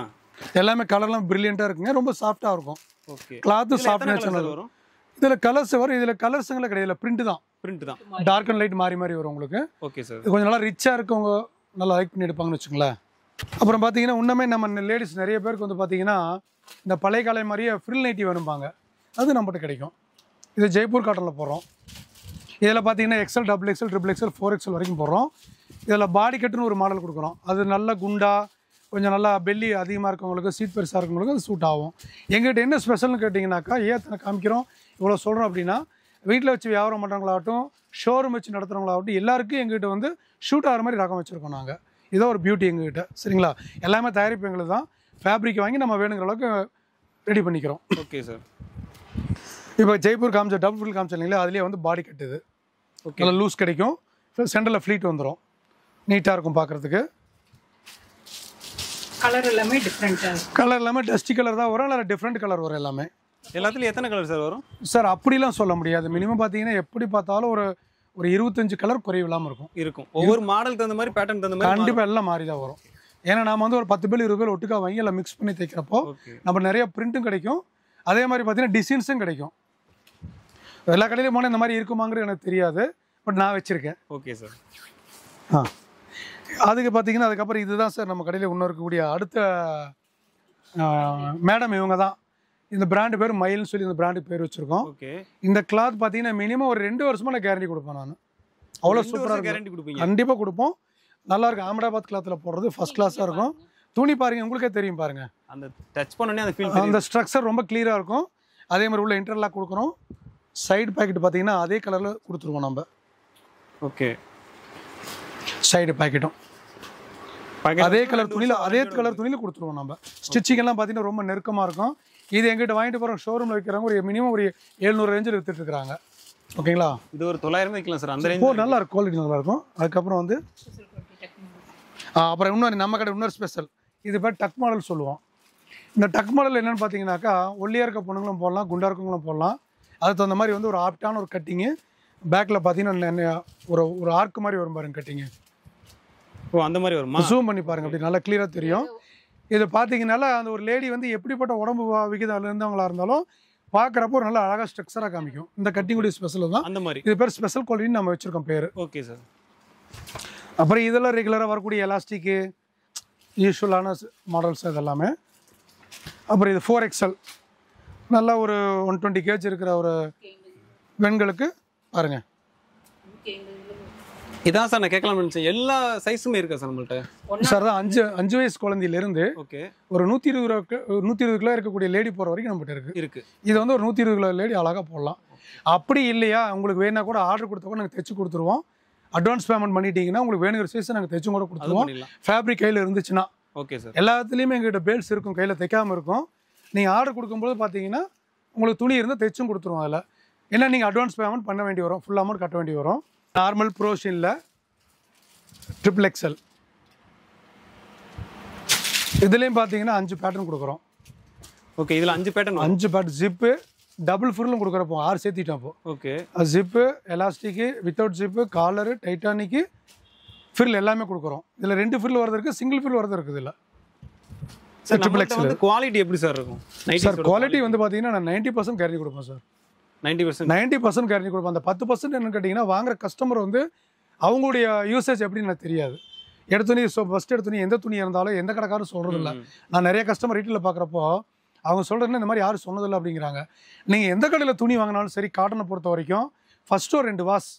எல்லாமே கலர்லாம் ப்ரில்லியண்ட்டாக இருக்குங்க, ரொம்ப சாஃப்டாக இருக்கும். ஓகே, கிளாத்து சாஃப்ட் நேச்சர் வரும். இதில் கலர்ஸ் வரும், இதில் கலர்ஸுங்களே கிடையாது, பிரிண்ட் தான். பிரிண்ட் தான், டார்க் அண்ட் லைட் மாறி மாறி வரும் உங்களுக்கு. Okay sir. இது கொஞ்சம் நல்லா ரிச்சாக இருக்கவங்க நல்லா லைக் பண்ணி எடுப்பாங்கன்னு வச்சுங்களேன். அப்புறம் பார்த்தீங்கன்னா இன்னுமே நம்ம லேடிஸ் நிறைய பேருக்கு வந்து பார்த்தீங்கன்னா இந்த பழைய காலை மாதிரியே ஃப்ரில் நைட்டி வேணும்பாங்க, அது நம்மகிட்ட கிடைக்கும். இது ஜெய்ப்பூர் காட்டனில் போடுறோம். இதில் பார்த்தீங்கன்னா XL, XXL, XXL, 4XL வரைக்கும் போடுறோம். இதில் பாடி கட்டுன்னு ஒரு மாடல் கொடுக்குறோம். அது நல்ல குண்டா கொஞ்சம் நல்லா பெல்லி அதிகமாக இருக்கவங்களுக்கு, சீட் பெருசாக இருக்கவங்களுக்கு அது சூட் ஆகும். எங்கள்கிட்ட என்ன ஸ்பெஷல்னு கேட்டிங்கனாக்கா, ஏத்தனை காமிக்கிறோம் இவ்வளோ சொல்கிறோம் அப்படின்னா, வீட்டில் வச்சு வியாபாரம் பண்ணுறவங்களாகட்டும், ஷோரூம் வச்சு நடத்துகிறவங்களாகட்டும், எல்லாருக்கும் எங்கள்கிட்ட வந்து ஷூட் ஆகிற மாதிரி ரகம் வச்சுருக்கோம் நாங்கள். இதோ ஒரு பியூட்டி எங்ககிட்ட. சரிங்களா? எல்லாமே தயாரிப்பு எங்களுக்கு தான். ஃபேப்ரிக் வாங்கி நம்ம வேணுங்கிற அளவுக்கு ரெடி பண்ணிக்கிறோம். Okay sir. இப்போ ஜெய்ப்பூர் காமிச்ச டபுள் ஃபில் காமிச்சிங்களா, அதுலேயே வந்து பாடி கட்டுது. ஓகே, நல்லா லூஸ் கிடைக்கும், சென்டரில் ஃப்ளீட் வந்துடும், நீட்டாக இருக்கும் பார்க்குறதுக்கு. கலர் எல்லாமே டிஃப்ரெண்ட்டாக, கலர் எல்லாமே டஸ்டி கலர் தான் வரும், இல்லை டிஃப்ரெண்ட் கலர் வரும் எல்லாமே. எல்லாத்துலேயும் எத்தனை கலர் சார் வரும்? சார் அப்படிலாம் சொல்ல முடியாது. மினிமம் பார்த்தீங்கன்னா எப்படி பார்த்தாலும் ஒரு 25 கலர் குறைவு இல்லாமல் இருக்கும். ஒவ்வொரு மாடலுக்கு தகுந்த மாதிரி, பேட்டர்ன் தகுந்த மாதிரி கண்டிப்பாக எல்லாம் மாறி தான் வரும். ஏன்னா நம்ம வந்து ஒரு 10 பேர் 20 பேர் ஒட்டுக்கா வாங்கி எல்லாம் மிக்ஸ் பண்ணி தைக்கிறப்போ நம்ம நிறைய பிரிண்ட்டும் கிடைக்கும், அதே மாதிரி பார்த்தீங்கன்னா டிசைன்ஸும் கிடைக்கும். எல்லா கடையிலையும் போனால் இந்த மாதிரி இருக்குமாங்கிறது எனக்கு தெரியாது, பட் நான் வச்சுருக்கேன். Okay sir. அதுக்கு பார்த்தீங்கன்னா அதுக்கப்புறம் இதுதான் சார் நம்ம கடையில் இன்னும் இருக்கக்கூடிய அடுத்த மேடம். இவங்க தான், இந்த பிராண்டு பேர் மயில்னு சொல்லி இந்த பிராண்டுக்கு பேர் வச்சுருக்கோம். ஓகே, இந்த கிளாத் பார்த்தீங்கன்னா மினிமம் ஒரு 2 வருஷமாக நான் கேரண்டி கொடுப்பேன். நான் அவ்வளோ சூப்பராக கேரண்டி கொடுப்பீங்க? கண்டிப்பாக கண்டிப்பாக கொடுப்போம். நல்லாயிருக்கும். அகமதாபாத் கிளாத்தில் போடுறது ஃபர்ஸ்ட் கிளாஸாக இருக்கும். துணி பாருங்கள், உங்களுக்கே தெரியும் பாருங்கள், அந்த டச் பண்ணோடனே அந்த ஃபீல், அந்த ஸ்ட்ரக்சர் ரொம்ப கிளியராக இருக்கும். அதே மாதிரி உள்ள இன்டர்லாக் கொடுக்குறோம். சைடு பாக்கெட் பார்த்தீங்கன்னா அதே கலரில் கொடுத்துருவோம் நம்ம. ஓகே, சைடு பாக்கெட்டும் அதே கலர் துணியில் கொடுத்துருவோம் நம்ம. ஸ்டிச்சிங் எல்லாம் பார்த்தீங்கன்னா ரொம்ப நெருக்கமாக இருக்கும். இது எங்கிட்ட வாங்கிட்டு போகிறோம், ஷோரூமில் வைக்கிறவங்க ஒரு மினிமம் ஒரு 700 ரேஞ்சில் வித்துட்டு இருக்காங்க. ஓகேங்களா? இது ஒரு 900 வைக்கலாம் சார். அந்த ரேஞ்ச் நல்லா இருக்கும், குவாலிட்டி நல்லா இருக்கும். அதுக்கப்புறம் வந்து அப்புறம் நம்ம கடை இன்னொரு ஸ்பெஷல், இது பேர் டக் மாடல் சொல்லுவோம். இந்த டக் மாடல் என்னென்னு பார்த்தீங்கன்னாக்கா, ஒல்லியாக இருக்க பொண்ணுங்களும் போடலாம், குண்டாக இருக்கவங்களும் போடலாம். அதுக்கு தகுந்த மாதிரி வந்து ஒரு ஆப்டான ஒரு கட்டிங்கு. பேக்கில் பார்த்தீங்கன்னா ஒரு ஆர்க் மாதிரி வரும் பாருங்க கட்டிங்கு. ஓ, அந்த மாதிரி வருமா? ஜூம் பண்ணி பாருங்க, அப்படி நல்லா கிளியராக தெரியும். இது பார்த்தீங்கன்னால அந்த ஒரு லேடி வந்து எப்படிப்பட்ட உடம்பு விகிதம் இருந்தவங்களா இருந்தாலும் பார்க்குறப்போ ஒரு நல்லா அழகாக ஸ்ட்ரக்சராக காமிக்கும். இந்த கட்டிங்குடைய ஸ்பெஷல் தான் அந்த மாதிரி. இது பேர் ஸ்பெஷல் குவாலிட்டின்னு நம்ம வச்சுருக்கோம் பேர். Okay sir. அப்புறம் இதெல்லாம் ரெகுலராக வரக்கூடிய எலாஸ்டிக்கு யூஸ்வலான மாடல்ஸ் இதெல்லாமே. அப்புறம் இது 4XL, நல்லா ஒரு 120 kg இருக்கிற ஒரு பெண்களுக்கு பாருங்கள். இதான் சார் நான் கேட்கலாம்னு நினச்சேன். எல்லா சைஸுமே இருக்கா சார் நம்மள்ட்ட? சார் தான் 5 வயசு குழந்தையிலேருந்து ஓகே ஒரு 120 கிலோ இருக்கக்கூடிய லேடி போகிற வரைக்கும் நம்மகிட்ட இருக்குது. இது வந்து ஒரு 120 கிலோ லேடி அழகாக போடலாம். அப்படி இல்லையா, உங்களுக்கு வேணா கூட ஆர்டர் கொடுத்தா கூட நாங்கள் தைச்சு கொடுத்துருவோம். அட்வான்ஸ் பேமெண்ட் பண்ணிட்டீங்கன்னா உங்களுக்கு வேணுங்கிற சைஸ் நாங்கள் தைச்சும் கூட கொடுத்துருவோம். ஃபேப்ரிக் கையில் இருந்துச்சுன்னா ஓகே சார். எல்லாத்துலேயுமே எங்ககிட்ட பேல்ஸ் இருக்கும், கையில் தைக்காமல் இருக்கும். நீங்கள் ஆர்டர் கொடுக்கும்போது பார்த்தீங்கன்னா உங்களுக்கு துணி இருந்தால் தைச்சும் கொடுத்துருவோம். அதில் ஏன்னா நீங்கள் அட்வான்ஸ் பேமெண்ட் பண்ண வேண்டி வரும், ஃபுல் அமௌண்ட் கட்ட வேண்டி வரும். நார்மல் ப்ரோஷனில் XXL இதுலேயும் பார்த்தீங்கன்னா 5 பேட்டர்ன் கொடுக்குறோம். ஓகே, இதில் 5 பேட்டர்ன், 5 பேட்டர்ன் ஜிப்பு டபுள் ஃப்ரில்லும் கொடுக்குறப்போ 6 சேர்த்திட்டோம். அப்போ okay, zip, elastic, without zip, collar, titanic, frill எல்லாமே கொடுக்குறோம். இதில் 2 ஃப்ரில் வரது இருக்குது, சிங்கிள் ஃப்ரில் வரது இருக்குது. இல்லை சார் XXL குவாலிட்டி எப்படி சார் இருக்கும்? சார் குவாலிட்டி வந்து பார்த்தீங்கன்னா நான் 90% கேரண்டி கொடுப்பேன் சார். 90% கேரண்டி கொடுப்பேன். அந்த 10% என்னன்னு கேட்டிங்கன்னா வாங்குற கஸ்டமர் வந்து அவங்களுடைய யூசேஜ் எப்படின்னு எனக்கு தெரியாது. எடுத்துனி ஃபஸ்ட் எடுத்துனி எந்த துணி இருந்தாலும் எந்த கடைக்காரும் சொல்கிறது இல்லை. நான் நிறைய கஸ்டமர் ரீட்டில் பார்க்குறப்போ அவங்க சொல்கிறதுன்னு இந்த மாதிரி யாரும் சொன்னதில்லை அப்படிங்கிறாங்க. நீங்கள் எந்த கடையில் துணி வாங்கினாலும் சரி, காட்டனை பொறுத்த வரைக்கும் ஃபஸ்ட்டு ஒரு 2 வாஷ்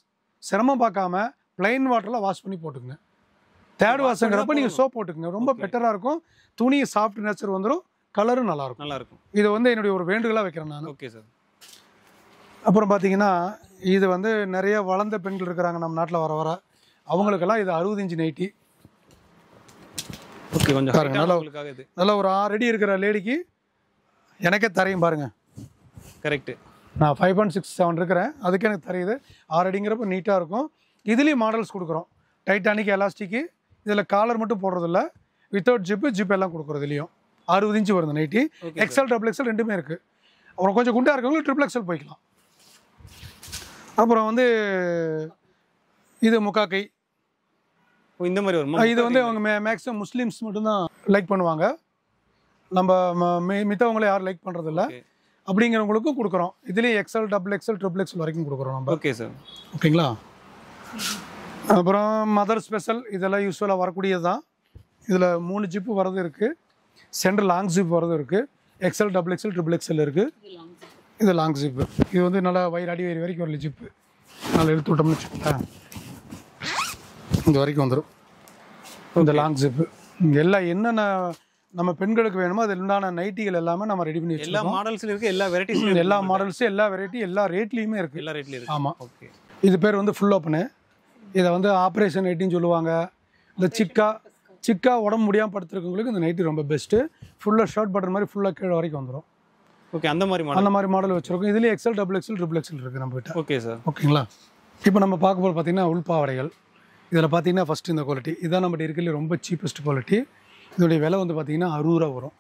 சிரமம் பார்க்காம ப்ளைன் வாட்டரில் வாஷ் பண்ணி போட்டுக்குங்க. தேர்ட் வாஷுங்கிறப்ப நீங்கள் சோப் போட்டுக்குங்க, ரொம்ப பெட்டராக இருக்கும். துணி சாஃப்ட் நேச்சர் வந்துடும், கலரும் நல்லாயிருக்கும். இது வந்து என்னுடைய ஒரு வேண்டுகோளாக வைக்கிறேன் நான். Okay sir. அப்புறம் பார்த்தீங்கன்னா இது வந்து நிறைய வளர்ந்த பெண்கள் இருக்கிறாங்க நம்ம நாட்டில் வர வர, அவங்களுக்கெல்லாம் இது 60 இன்ச் நைட்டி. ஓகே, கொஞ்சம் நல்லா ஒரு 6 அடி இருக்கிற லேடிக்கு எனக்கே தரையும் பாருங்கள். கரெக்டு. நான் 5.67 இருக்கிறேன், அதுக்கு எனக்கு தெரியுது. 6 அடிங்கிறப்ப நீட்டாக இருக்கும். இதுலேயும் மாடல்ஸ் கொடுக்குறோம். டைட்டானிக், எலாஸ்டிக்கு, இதில் காலர் மட்டும் போடுறதில்ல, வித்தவுட் ஜிப்பு எல்லாம் கொடுக்குறது. இதுலேயும் 60 இன்ச்சு வருது நைட்டி. XL XXL ரெண்டுமே இருக்குது. அப்புறம் கொஞ்சம் குண்டாக இருக்கவங்களுக்கு XXL போய்க்கலாம். அப்புறம் வந்து இது முக்காக்கை, இந்த மாதிரி வரும். இது வந்து அவங்க மேக்ஸிமம் முஸ்லீம்ஸ் மட்டும்தான் லைக் பண்ணுவாங்க. நம்ம மித்தவங்களே யாரும் லைக் பண்ணுறதில்ல. அப்படிங்கிறவங்களுக்கும் கொடுக்குறோம். இதுலேயும் XL XXL XXL வரைக்கும் கொடுக்குறோம் நம்ம. Okay sir. ஓகேங்களா. அப்புறம் மதர் ஸ்பெஷல் இதெல்லாம் யூஸ்வலாக வரக்கூடியது தான். இதில் 3 ஜிப்பு வரது இருக்குது, சென்டர் லாங் ஜிப் வரது இருக்குது, XL XXL XXL இருக்குது. இது லாங் ஜிப்பு. இது வந்து நல்லா அடி வயிறு வரைக்கும் வரல ஜிப்பு. நல்லா இழுத்து விட்டோம்னு வச்சுக்கோங்களேன், இந்த வரைக்கும் வந்துடும் இந்த லாங் ஜிப்பு. எல்லாம் என்னென்ன நம்ம பெண்களுக்கு வேணுமோ அது உண்டான நைட்டிகள் எல்லாமே நம்ம ரெடி பண்ணி எல்லா மாடல்ஸ்ல இருக்கு, எல்லா வெரைட்டிஸ், எல்லா மாடல்ஸும் எல்லா வெரைட்டி எல்லா ரேட்லேயுமே இருக்குது. எல்லா ரேட்லையும் இருக்கு. ஆமாம். ஓகே. இது பேர் வந்து ஃபுல் ஓப்பனு. இதை வந்து ஆப்ரேஷன் நைட்டின்னு சொல்லுவாங்க. இந்த சிக்கா உடம்பு முடியாமல் படுத்துருக்கவங்களுக்கு இந்த நைட்டி ரொம்ப பெஸ்ட்டு. ஃபுல்லாக ஷர்ட் பட்டன் மாதிரி ஃபுல்லாக கீழே வரைக்கும் வந்துடும். ஓகே, அந்த மாதிரி மாடல் வச்சுருக்கோம். இதுலேயே XL XXL இருக்குது நம்மகிட்ட. Okay sir. ஓகேங்களா. இப்போ நம்ம பார்க்க போது பார்த்தீங்கன்னா உள்பாவடைகள். இதில் பார்த்தீங்கன்னா ஃபஸ்ட்டு இந்த குவாலிட்டி இதான் நம்மகிட்ட இருக்கிறதுல ரொம்ப சீப்பஸ்ட் குவாலிட்டி. இதோடைய விலை வந்து பார்த்தீங்கன்னா 60 ரூபா வரும்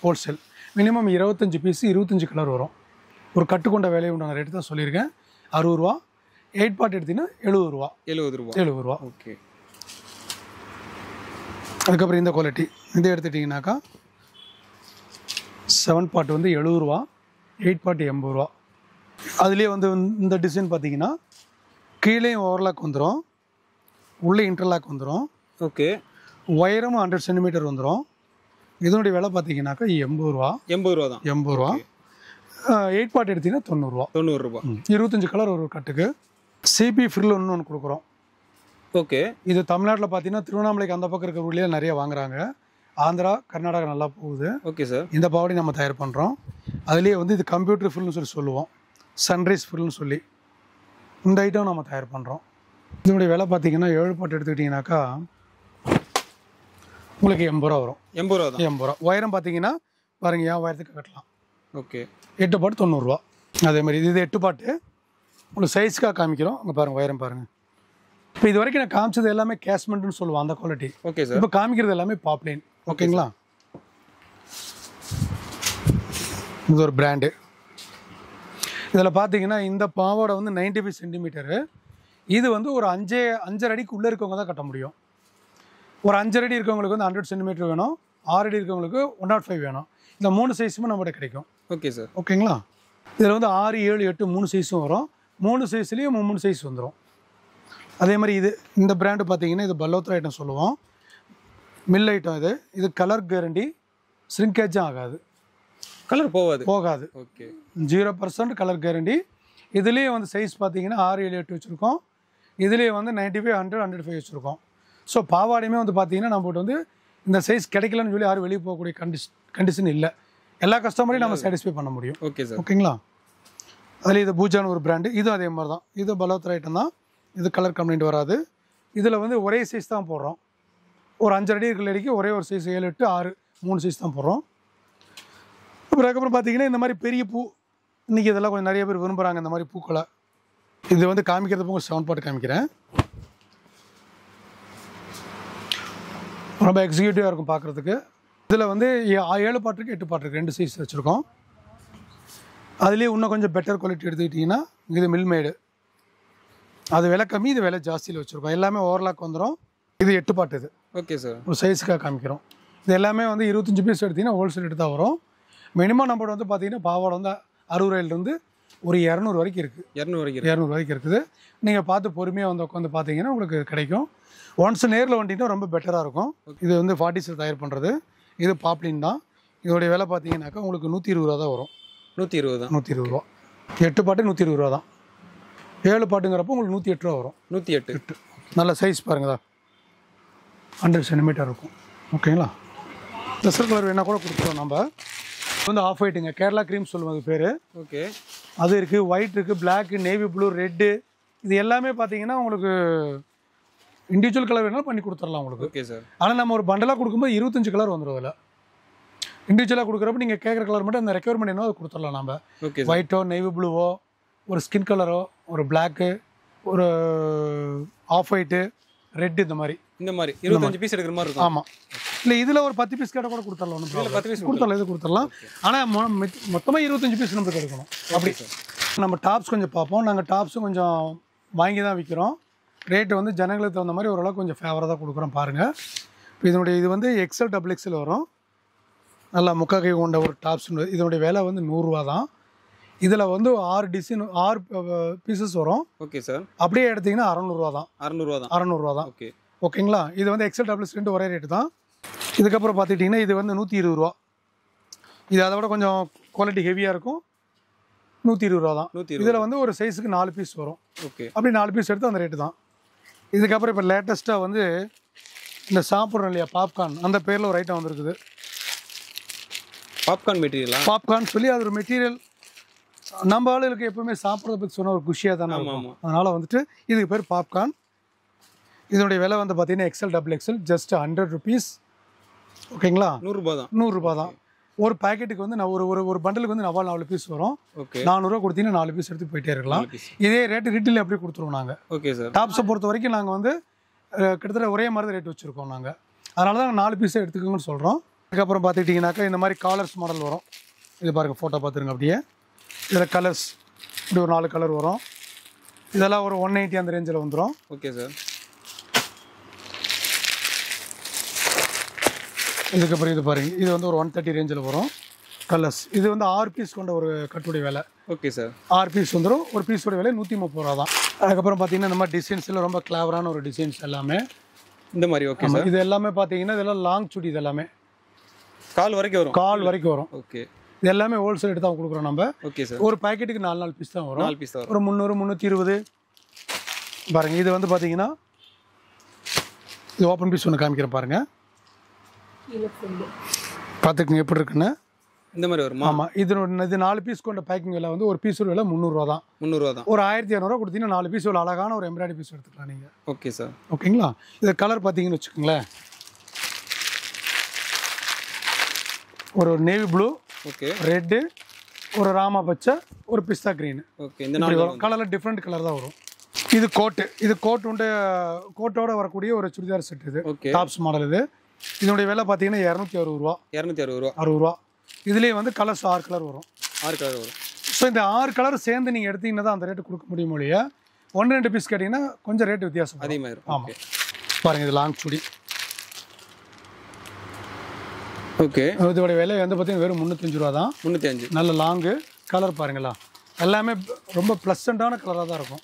ஹோல்சேல். மினிமம் 25 பீஸ் 25 கலர் வரும். ஒரு கட்டுக்கொண்ட விலை உண்டான ரேட்டு தான் சொல்லியிருக்கேன், 60 ரூபா. 8 பார்ட் எடுத்தீங்கன்னா 70 ரூபா. ஓகே. அதுக்கப்புறம் இந்த குவாலிட்டி இது எடுத்துட்டிங்கனாக்கா 7 பார்ட் வந்து 70 ரூபா, 8 பார்ட் 80 ரூபா. அதுலேயே வந்து இந்த டிசைன் பார்த்தீங்கன்னா கீழேயும் ஓவர்லாக் வந்துடும், உள்ளே இன்டர்லாக் வந்துடும். ஓகே. ஒயரமும் 100 சென்டிமீட்டர் வந்துடும். இதனுடைய விலை பார்த்தீங்கன்னாக்கா 80 ரூபா. 80 ரூபா. 8 பார்ட் எடுத்தீங்கன்னா 90 ரூபா. 25 கலர் ஒரு கட்டுக்கு. சிபி ஃப்ரில் ஒன்று கொடுக்குறோம். ஓகே. இது தமிழ்நாட்டில் பார்த்தீங்கன்னா திருவண்ணாமலைக்கு அந்த பக்கம் இருக்கிற ஊர்லேயே நிறைய வாங்குறாங்க. ஆந்திரா, கர்நாடகா நல்லா போகுது. Okay sir. இந்த பாவடி நம்ம தயார் பண்ணுறோம். அதுலேயே வந்து இது கம்ப்யூட்டர் ஃப்ரில்னு சொல்லுவோம், சன்ரைஸ் ஃப்ரில்னு சொல்லி இந்த ஐட்டம் நம்ம தயார் பண்ணுறோம். இதனுடைய விலை பார்த்தீங்கன்னா 7 பார்ட் எடுத்துக்கிட்டிங்கனாக்கா உங்களுக்கு 80 ரூபா வரும். 80 ரூபா. உயரம் பார்த்தீங்கன்னா பாருங்கள், என் உயரத்துக்கு கட்டலாம். ஓகே. 8 பார்ட் 90 ரூபா. அதே மாதிரி இது 8 பார்ட்டு உங்களுக்கு சைஸ்க்காக காமிக்கிறோம். அங்கே பாருங்கள், உயரம் பாருங்கள். இப்போ இது வரைக்கும் நான் காமிச்சது எல்லாமே கேஷ்மெண்ட்னு சொல்லுவோம் அந்த குவாலிட்டி. Okay sir. இப்போ காமிக்கிறது எல்லாமே பாப்லைன். ஓகேங்களா. இது ஒரு பிராண்டு. இதில் பார்த்தீங்கன்னா இந்த பாவாடை வந்து 95 சென்டிமீட்டரு. இது வந்து ஒரு 5.5 அடிக்கு உள்ளே இருக்கவங்க தான் கட்ட முடியும். ஒரு 5 அடி இருக்கவங்களுக்கு வந்து 100 சென்டிமீட்டர் வேணும், 6 அடி இருக்கவங்களுக்கு 105 வேணும். இந்த 3 சைஸுமே நம்மகிட்ட கிடைக்கும். Okay sir. ஓகேங்களா. இதில் வந்து 6, 7, 8 3 சைஸும் வரும். 3 சைஸ்லேயும் 3 சைஸ் வந்துடும். அதே மாதிரி இந்த பிராண்டு பார்த்தீங்கன்னா இது பல்லோத்ரா ஐட்டம் சொல்லுவோம், மில் ஐட்டம். இது கலர் கேரண்டி, ஸ்ரிங்கேஜும் ஆகாது, கலர் போகாது. ஓகே. 0% colour guarantee. இதுலேயே வந்து சைஸ் பார்த்தீங்கன்னா 6, 7, 8 வச்சுருக்கோம். இதுலேயே வந்து 95, 100, 105 வச்சுருக்கோம். ஸோ பாவாடையுமே வந்து பார்த்தீங்கன்னா நம்மகிட்ட வந்து இந்த சைஸ் கிடைக்கலன்னு சொல்லி யாரும் வெளியே போகக்கூடிய கண்டிஷன் இல்லை. எல்லா கஸ்டமரையும் நம்ம சாட்டிஸ்ஃபை பண்ண முடியும். Okay sir. ஓகேங்களா. அதில் இது பூஜான்னு ஒரு பிராண்டு, இதுவும் அதே மாதிரி தான். இது பலோத்ரா ஐட்டம் தான். இது கலர் கம்ப்ளைண்ட் வராது. இதில் வந்து ஒரே சைஸ் தான் போடுறோம். ஒரு 5 அடி இருக்கிற லேடிக்கு ஒரே ஒரு சைஸ் 7, 8, 6 3 சைஸ் தான் போடுறோம். அப்புறம் அதுக்கப்புறம் பார்த்தீங்கன்னா இந்த மாதிரி பெரிய பூ இன்றைக்கி இதெல்லாம் கொஞ்சம் நிறைய பேர் விரும்புகிறாங்க இந்த மாதிரி பூக்களை. இது வந்து காமிக்கிறது உங்களுக்கு சவுண்ட் பாட்டு காமிக்கிறேன். ரொம்ப எக்ஸிக்யூட்டிவாக இருக்கும் பார்க்குறதுக்கு. இதில் வந்து 7 பாட்டு இருக்குது 8 பாட்டு இருக்குது 2 சைஸ் வச்சுருக்கோம். அதுலேயே இன்னும் கொஞ்சம் பெட்டர் குவாலிட்டி எடுத்துக்கிட்டிங்கன்னா இது மில்மேடு, அது விலை கம்மி, இது விலை ஜாஸ்தியில் வச்சுருக்கோம். எல்லாமே ஓவர்லாக் வந்துடும். இது 8 பாட்டு. இது ஓகே சார். ஒரு சைஸுக்காக காமிக்கிறோம். இது எல்லாமே வந்து 25 பீஸ் எடுத்திங்கன்னா ஹோல்சேல் ரேட்டு தான் வரும். மினிமம் நம்மளோட வந்து பார்த்தீங்கன்னா பாவாடை வந்து 60 ரூபாயிலிருந்து ஒரு 200 வரைக்கும் இருக்குது. 200 வரைக்கும் இருக்குது. நீங்கள் பார்த்து பொறுமையாக வந்து உட்காந்து பார்த்தீங்கன்னா உங்களுக்கு கிடைக்கும். ஒன்ஸ் நேரில் வந்துட்டிங்கன்னா ரொம்ப பெட்டராக இருக்கும். இது வந்து 40 தயார் பண்ணுறது. இது பாப்ளின் தான். இதோடைய விலை பார்த்தீங்கன்னாக்கா உங்களுக்கு 120 ரூபா தான் வரும். 120 தான். 120 ரூபா. 8 பாட்டு 120 ரூபா தான். 7 பாட்டுங்கிறப்போ உங்களுக்கு 108 ரூபா வரும். 108. நல்ல சைஸ் பாருங்களா, 100 சென்டிமீட்டர் இருக்கும். ஓகேங்களா? பெசர் கலர் வேணால் கூட கொடுத்துருவோம். நம்ம வந்து ஆஃப் ஒயிட்டுங்க, கேரளா க்ரீம் சொல்லுவாங்க பேர். ஓகே. அது இருக்குது, ஒயிட் இருக்குது, பிளாக்கு, நேவி ப்ளூ, ரெட்டு, இது எல்லாமே பார்த்தீங்கன்னா உங்களுக்கு இண்டிவிஜுவல் கலர் வேணாலும் பண்ணி கொடுத்துடலாம் உங்களுக்கு. Okay sir. ஆனால் நம்ம ஒரு பண்டலாக கொடுக்கும்போது 25 கலர் வந்துடும். அதில் இண்டிவிஜுவலாக கொடுக்குறப்ப நீங்கள் கேட்குற கலர் மட்டும் அந்த ரெக்யர்மெண்ட் என்னவோ அதை கொடுத்துடலாம். நம்ம ஓகே. ஒயிட்டோ, நேவி ப்ளூவோ, ஒரு ஸ்கின் கலரோ, ஒரு பிளாக்கு, ஒரு ஆஃப் ஒயிட்டு, ரெட், இந்த மாதிரி 25 பீஸ் எடுக்கிற மாதிரி இருக்கும். ஆமாம். இல்லை இதில் ஒரு 10 பீஸ் கேட்டால் கூட கொடுத்துடலாம். ஒன்றும் 10 பீஸ் கொடுத்துடலாம். இது கொடுத்துடலாம். ஆனால் மொத்தமாக 25 பீஸ் நம்மளுக்கு எடுக்கணும். அப்படி நம்ம டாப்ஸ் கொஞ்சம் பார்ப்போம். நாங்கள் டாப்ஸும் கொஞ்சம் வாங்கி தான் விற்கிறோம். ரேட்டு வந்து ஜனங்களுக்கு தகுந்த மாதிரி ஓரளவுக்கு கொஞ்சம் ஃபேவராக தான் கொடுக்குறோம் பாருங்கள். இப்போ இது வந்து XL XXL வரும். நல்லா முக்கா கை கொண்ட ஒரு டாப்ஸ். இதனுடைய விலை வந்து 100 ரூபா தான். இதில் வந்து 6 டிசைன் 6 பீசஸ் வரும். Okay sir. அப்படியே எடுத்திங்கன்னா 600 ரூபா தான். 600 ரூபா தான். ஓகே. ஓகேங்களா? இது வந்து XL XXL ஒரே ரேட்டு தான். இதுக்கப்புறம் பார்த்துக்கிட்டிங்கன்னா இது வந்து 120 ரூபா. இது அதை விட கொஞ்சம் குவாலிட்டி ஹெவியாக இருக்கும். 120 ரூபா தான். இதில் வந்து ஒரு சைஸுக்கு 4 பீஸ் வரும். ஓகே. அப்படி 4 பீஸ் எடுத்து அந்த ரேட்டு தான். இதுக்கப்புறம் இப்போ லேட்டஸ்ட்டாக வந்து இந்த சாப்பிட்றோம் இல்லையா, பாப்கார்ன், அந்த பேரில் ஒரு ஐட்டம் வந்துருக்குது. பாப்கார்ன் மெட்டீரியலா? பாப்கார்ன் சொல்லி அது ஒரு மெட்டீரியல். நம்ம ஆளுகளுக்கு எப்பவுமே சாப்பிட்றத பற்றி சொன்ன ஒரு குஷியாக தானே இருக்கும். அதனால் வந்துட்டு இதுக்கு பேர் பாப்கார்ன். இதனுடைய விலை வந்து பார்த்தீங்கன்னா XL XXL ஜஸ்ட் 100 ருபீஸ். ஓகேங்களா? 100 ரூபா தான். 100 ரூபா தான். ஒரு பேக்கெட்டுக்கு வந்து நான் ஒரு பண்டலுக்கு வந்து 4 பீஸ் வரும். ஓகே. 400 ரூபா கொடுத்தீங்கன்னா 4 பீஸ் எடுத்து போயிட்டே இருக்கலாம். இதே ரேட்டு ரீட்டில் அப்படியே கொடுத்துருவோம் நாங்கள். Okay sir. டாப்ஸை பொறுத்த வரைக்கும் நாங்கள் வந்து கிட்டத்தட்ட ஒரே மாதிரி தான் ரேட் வச்சுருக்கோம் நாங்கள். அதனால தான் 4 பீஸை எடுத்துக்கோங்கன்னு சொல்கிறோம். அதுக்கப்புறம் பார்த்துக்கிட்டிங்கனாக்கா இந்த மாதிரி காலர்ஸ் மாடல் வரும். இது பாருங்கள், ஃபோட்டோ பார்த்துருங்க. அப்படியே இதில் கலர்ஸ் இப்படி ஒரு 4 கலர் வரும். இதெல்லாம் ஒரு 180 அந்த ரேஞ்சில் வந்துடும். Okay sir. இதுக்கப்புறம் இது பாருங்கள், இது வந்து ஒரு 130 ரேஞ்சில் வரும் கலர்ஸ். இது வந்து 6 பீஸ் கொண்ட ஒரு கட்டுடைய விலை. Okay sir. 6 பீஸ் வந்துடும். ஒரு பீஸோட விலை 130 ரூபா தான். அதுக்கப்புறம் பார்த்தீங்கன்னா இந்த மாதிரி டிசைன்ஸில் ரொம்ப கிளாவரான ஒரு டிசைன்ஸ் எல்லாமே இந்த மாதிரி. Okay sir. இது எல்லாமே பார்த்தீங்கன்னா இதெல்லாம் லாங் சுடி. இது எல்லாமே கால் வரைக்கும் வரும். கால் வரைக்கும் வரும். ஓகே. இது எல்லாமே ஹோல்சேல் எடுத்து தான் கொடுக்குறோம் நம்ம. Okay sir. ஒரு பேக்கெட்டுக்கு 4 பீஸ் தான் வரும். 4 பீஸ் வரும். ஒரு 300 320 பாருங்கள். இது வந்து பார்த்தீங்கன்னா இது ஓப்பன் பீஸ் ஒன்று காமிக்கிறேன் பாருங்கள். பார்த்துக்குங்க எப்படி இருக்குன்னு. இந்த மாதிரி வருமா? ஆமாம். இது 4 பீஸ் கொண்ட பேக்கிங் விலை வந்து ஒரு பீஸோட விலை 300 ரூபா தான். 300 ரூபா தான். ஒரு 1200 கொடுத்தீங்கன்னா 4 பீஸ் ஒரு அழகான ஒரு எம்ப்ராய்டரி பீஸ் எடுத்துக்கலாம் நீங்கள். Okay sir. ஓகேங்களா? இது கலர் பார்த்தீங்கன்னு வச்சுக்கோங்களேன். ஒரு நேவி ப்ளூ, ஓகே, ரெட்டு, ஒரு ராமா பச்சை, ஒரு பிஸ்தா க்ரீன். ஓகே. இந்த 4 கலரில் டிஃப்ரெண்ட் கலர் தான் வரும். இது கோட்டு. இது கோட்டோட வரக்கூடிய ஒரு சுடிதார் செட். இது டாப்ஸ் மாடல். இதனுடைய விலை பார்த்தீங்கன்னா 260 ரூபா. 260 ரூபா. 60 ரூபா. இதுலேயே வந்து கலர்ஸ் 6 கலர் வரும். 6 கலர் வரும். ஸோ இந்த 6 கலர் சேர்ந்து நீங்கள் எடுத்தீங்கன்னா தான் அந்த ரேட்டு கொடுக்க முடியும் இல்லையா. 1-2 பீஸ் கேட்டிங்கன்னா கொஞ்சம் ரேட்டு வித்தியாசம் அதிகமாக இருக்கும். ஆமாம். பாருங்கள், இது லாங் சுடி. ஓகே. இதோட விலை வந்து பார்த்தீங்கன்னா வெறும் 305 ரூபா தான். 305. நல்ல லாங்கு கலர் பாருங்களா. எல்லாமே ரொம்ப ப்ளசண்ட்டான கலராக தான் இருக்கும்.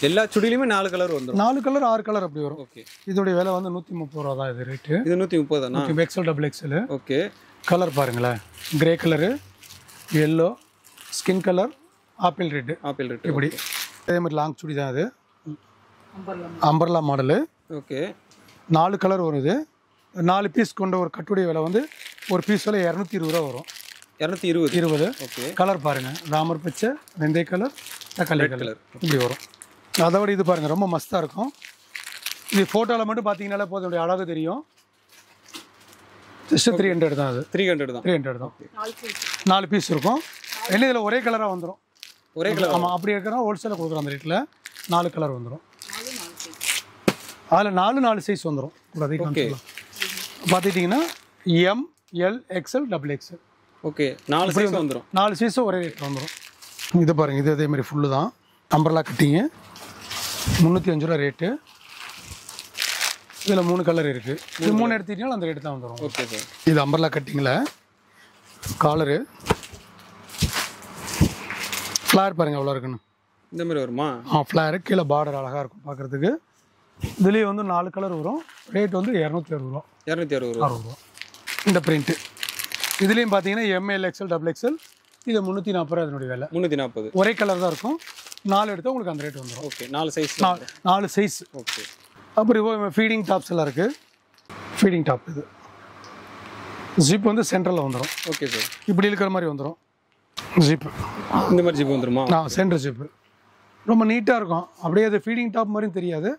எல்லா சுடியிலுமே 4 கலர் வந்துடும். 4 கலர் 6 கலர் அப்படி வரும். ஓகே. இதோடைய விலை வந்து 130 ரூபா தான். இது ரேட்டு. இது 130 தானா? XL XXL. ஓகே. கலர் பாருங்களேன். Grey colour, yellow, skin colour, apple red. Apple red. இப்படி அதே மாதிரி லாங் சுடி தான். அது அம்பர்லா மாடலு. ஓகே. 4 கலர் வருது. 4 பீஸ் கொண்ட ஒரு கட்டுடைய விலை வந்து ஒரு பீஸ் விலை 220 ரூபா வரும். 220. ஓகே. கலர் பாருங்கள். ராமர் பச்சை, வெந்தய கலர், தக்காளி கலர், இப்படி வரும். அதை விட இது பாருங்கள் ரொம்ப மஸ்தாக இருக்கும். இது ஃபோட்டோவில் மட்டும் பார்த்தீங்கன்னாலே போதும் அதோடைய அழகு தெரியும். ஜஸ்ட் 300 தான் அது. 300 தான். 300 தான். 4 பீஸ் இருக்கும். என்ன இதில் ஒரே கலராக வந்துடும். ஒரே கலர். ஆமாம், அப்படி இருக்கிறா ஹோல்சேலில் கொடுக்குறோம். அந்த ரேட்டில் 4 கலர் வந்துடும். அதில் 4 சைஸ் வந்துடும். ஓகே. பார்த்துட்டிங்கன்னா M, L, XL, XXL. Okay, 4 size வந்துடும். 4 சைஸும் ஒரே ரேட்டில் வந்துடும். இது பாருங்கள், இது அதே மாதிரி ஃபுல்லு தான். அம்பர்லா கட்டிங்கு 305 ரூபா ரேட்டு. இதில் 3 கலர் இருக்குது. இது 3 எடுத்துக்கிட்டீங்கன்னா அந்த ரேட்டு தான் வந்துடும். Okay sir. இது அம்பர்லா கட்டிங்கில் காலரு ஃப்ளார் பாருங்கள் எவ்வளோ இருக்குன்னு. இந்த மாதிரி வருமா? ஃப்ளாரு கீழே பார்டர் அழகாக இருக்கும் பார்க்குறதுக்கு. இதுலேயே வந்து 4 கலர் வரும். ரேட் வந்து 260 ரூபா. 260 ரூபா. இந்த பிரிண்ட்டு இதுலேயும் பார்த்தீங்கன்னா ML, XL, XXL. இது 340 ரூபா அதனுடைய விலை. 340. ஒரே கலர் தான் இருக்கும். 4 எடுத்தால் உங்களுக்கு அந்த ரேட் வந்துடும். Okay, 4 size. 4 சைஸ். ஓகே. அப்புறம் இப்போ ஃபீடிங் டாப்ஸ் எல்லாம் இருக்குது. ஃபீடிங் டாப் இது ஜிப் வந்து சென்டரில் வந்துடும். Okay sir. இப்படி இருக்கிற மாதிரி வந்துடும் ஜிப்பு. இந்த மாதிரி ஜிப் வந்துருமா? சென்டர் ஜிப்பு ரொம்ப நீட்டாக இருக்கும். அப்படியே அது ஃபீடிங் டாப் மாதிரியும் தெரியாது.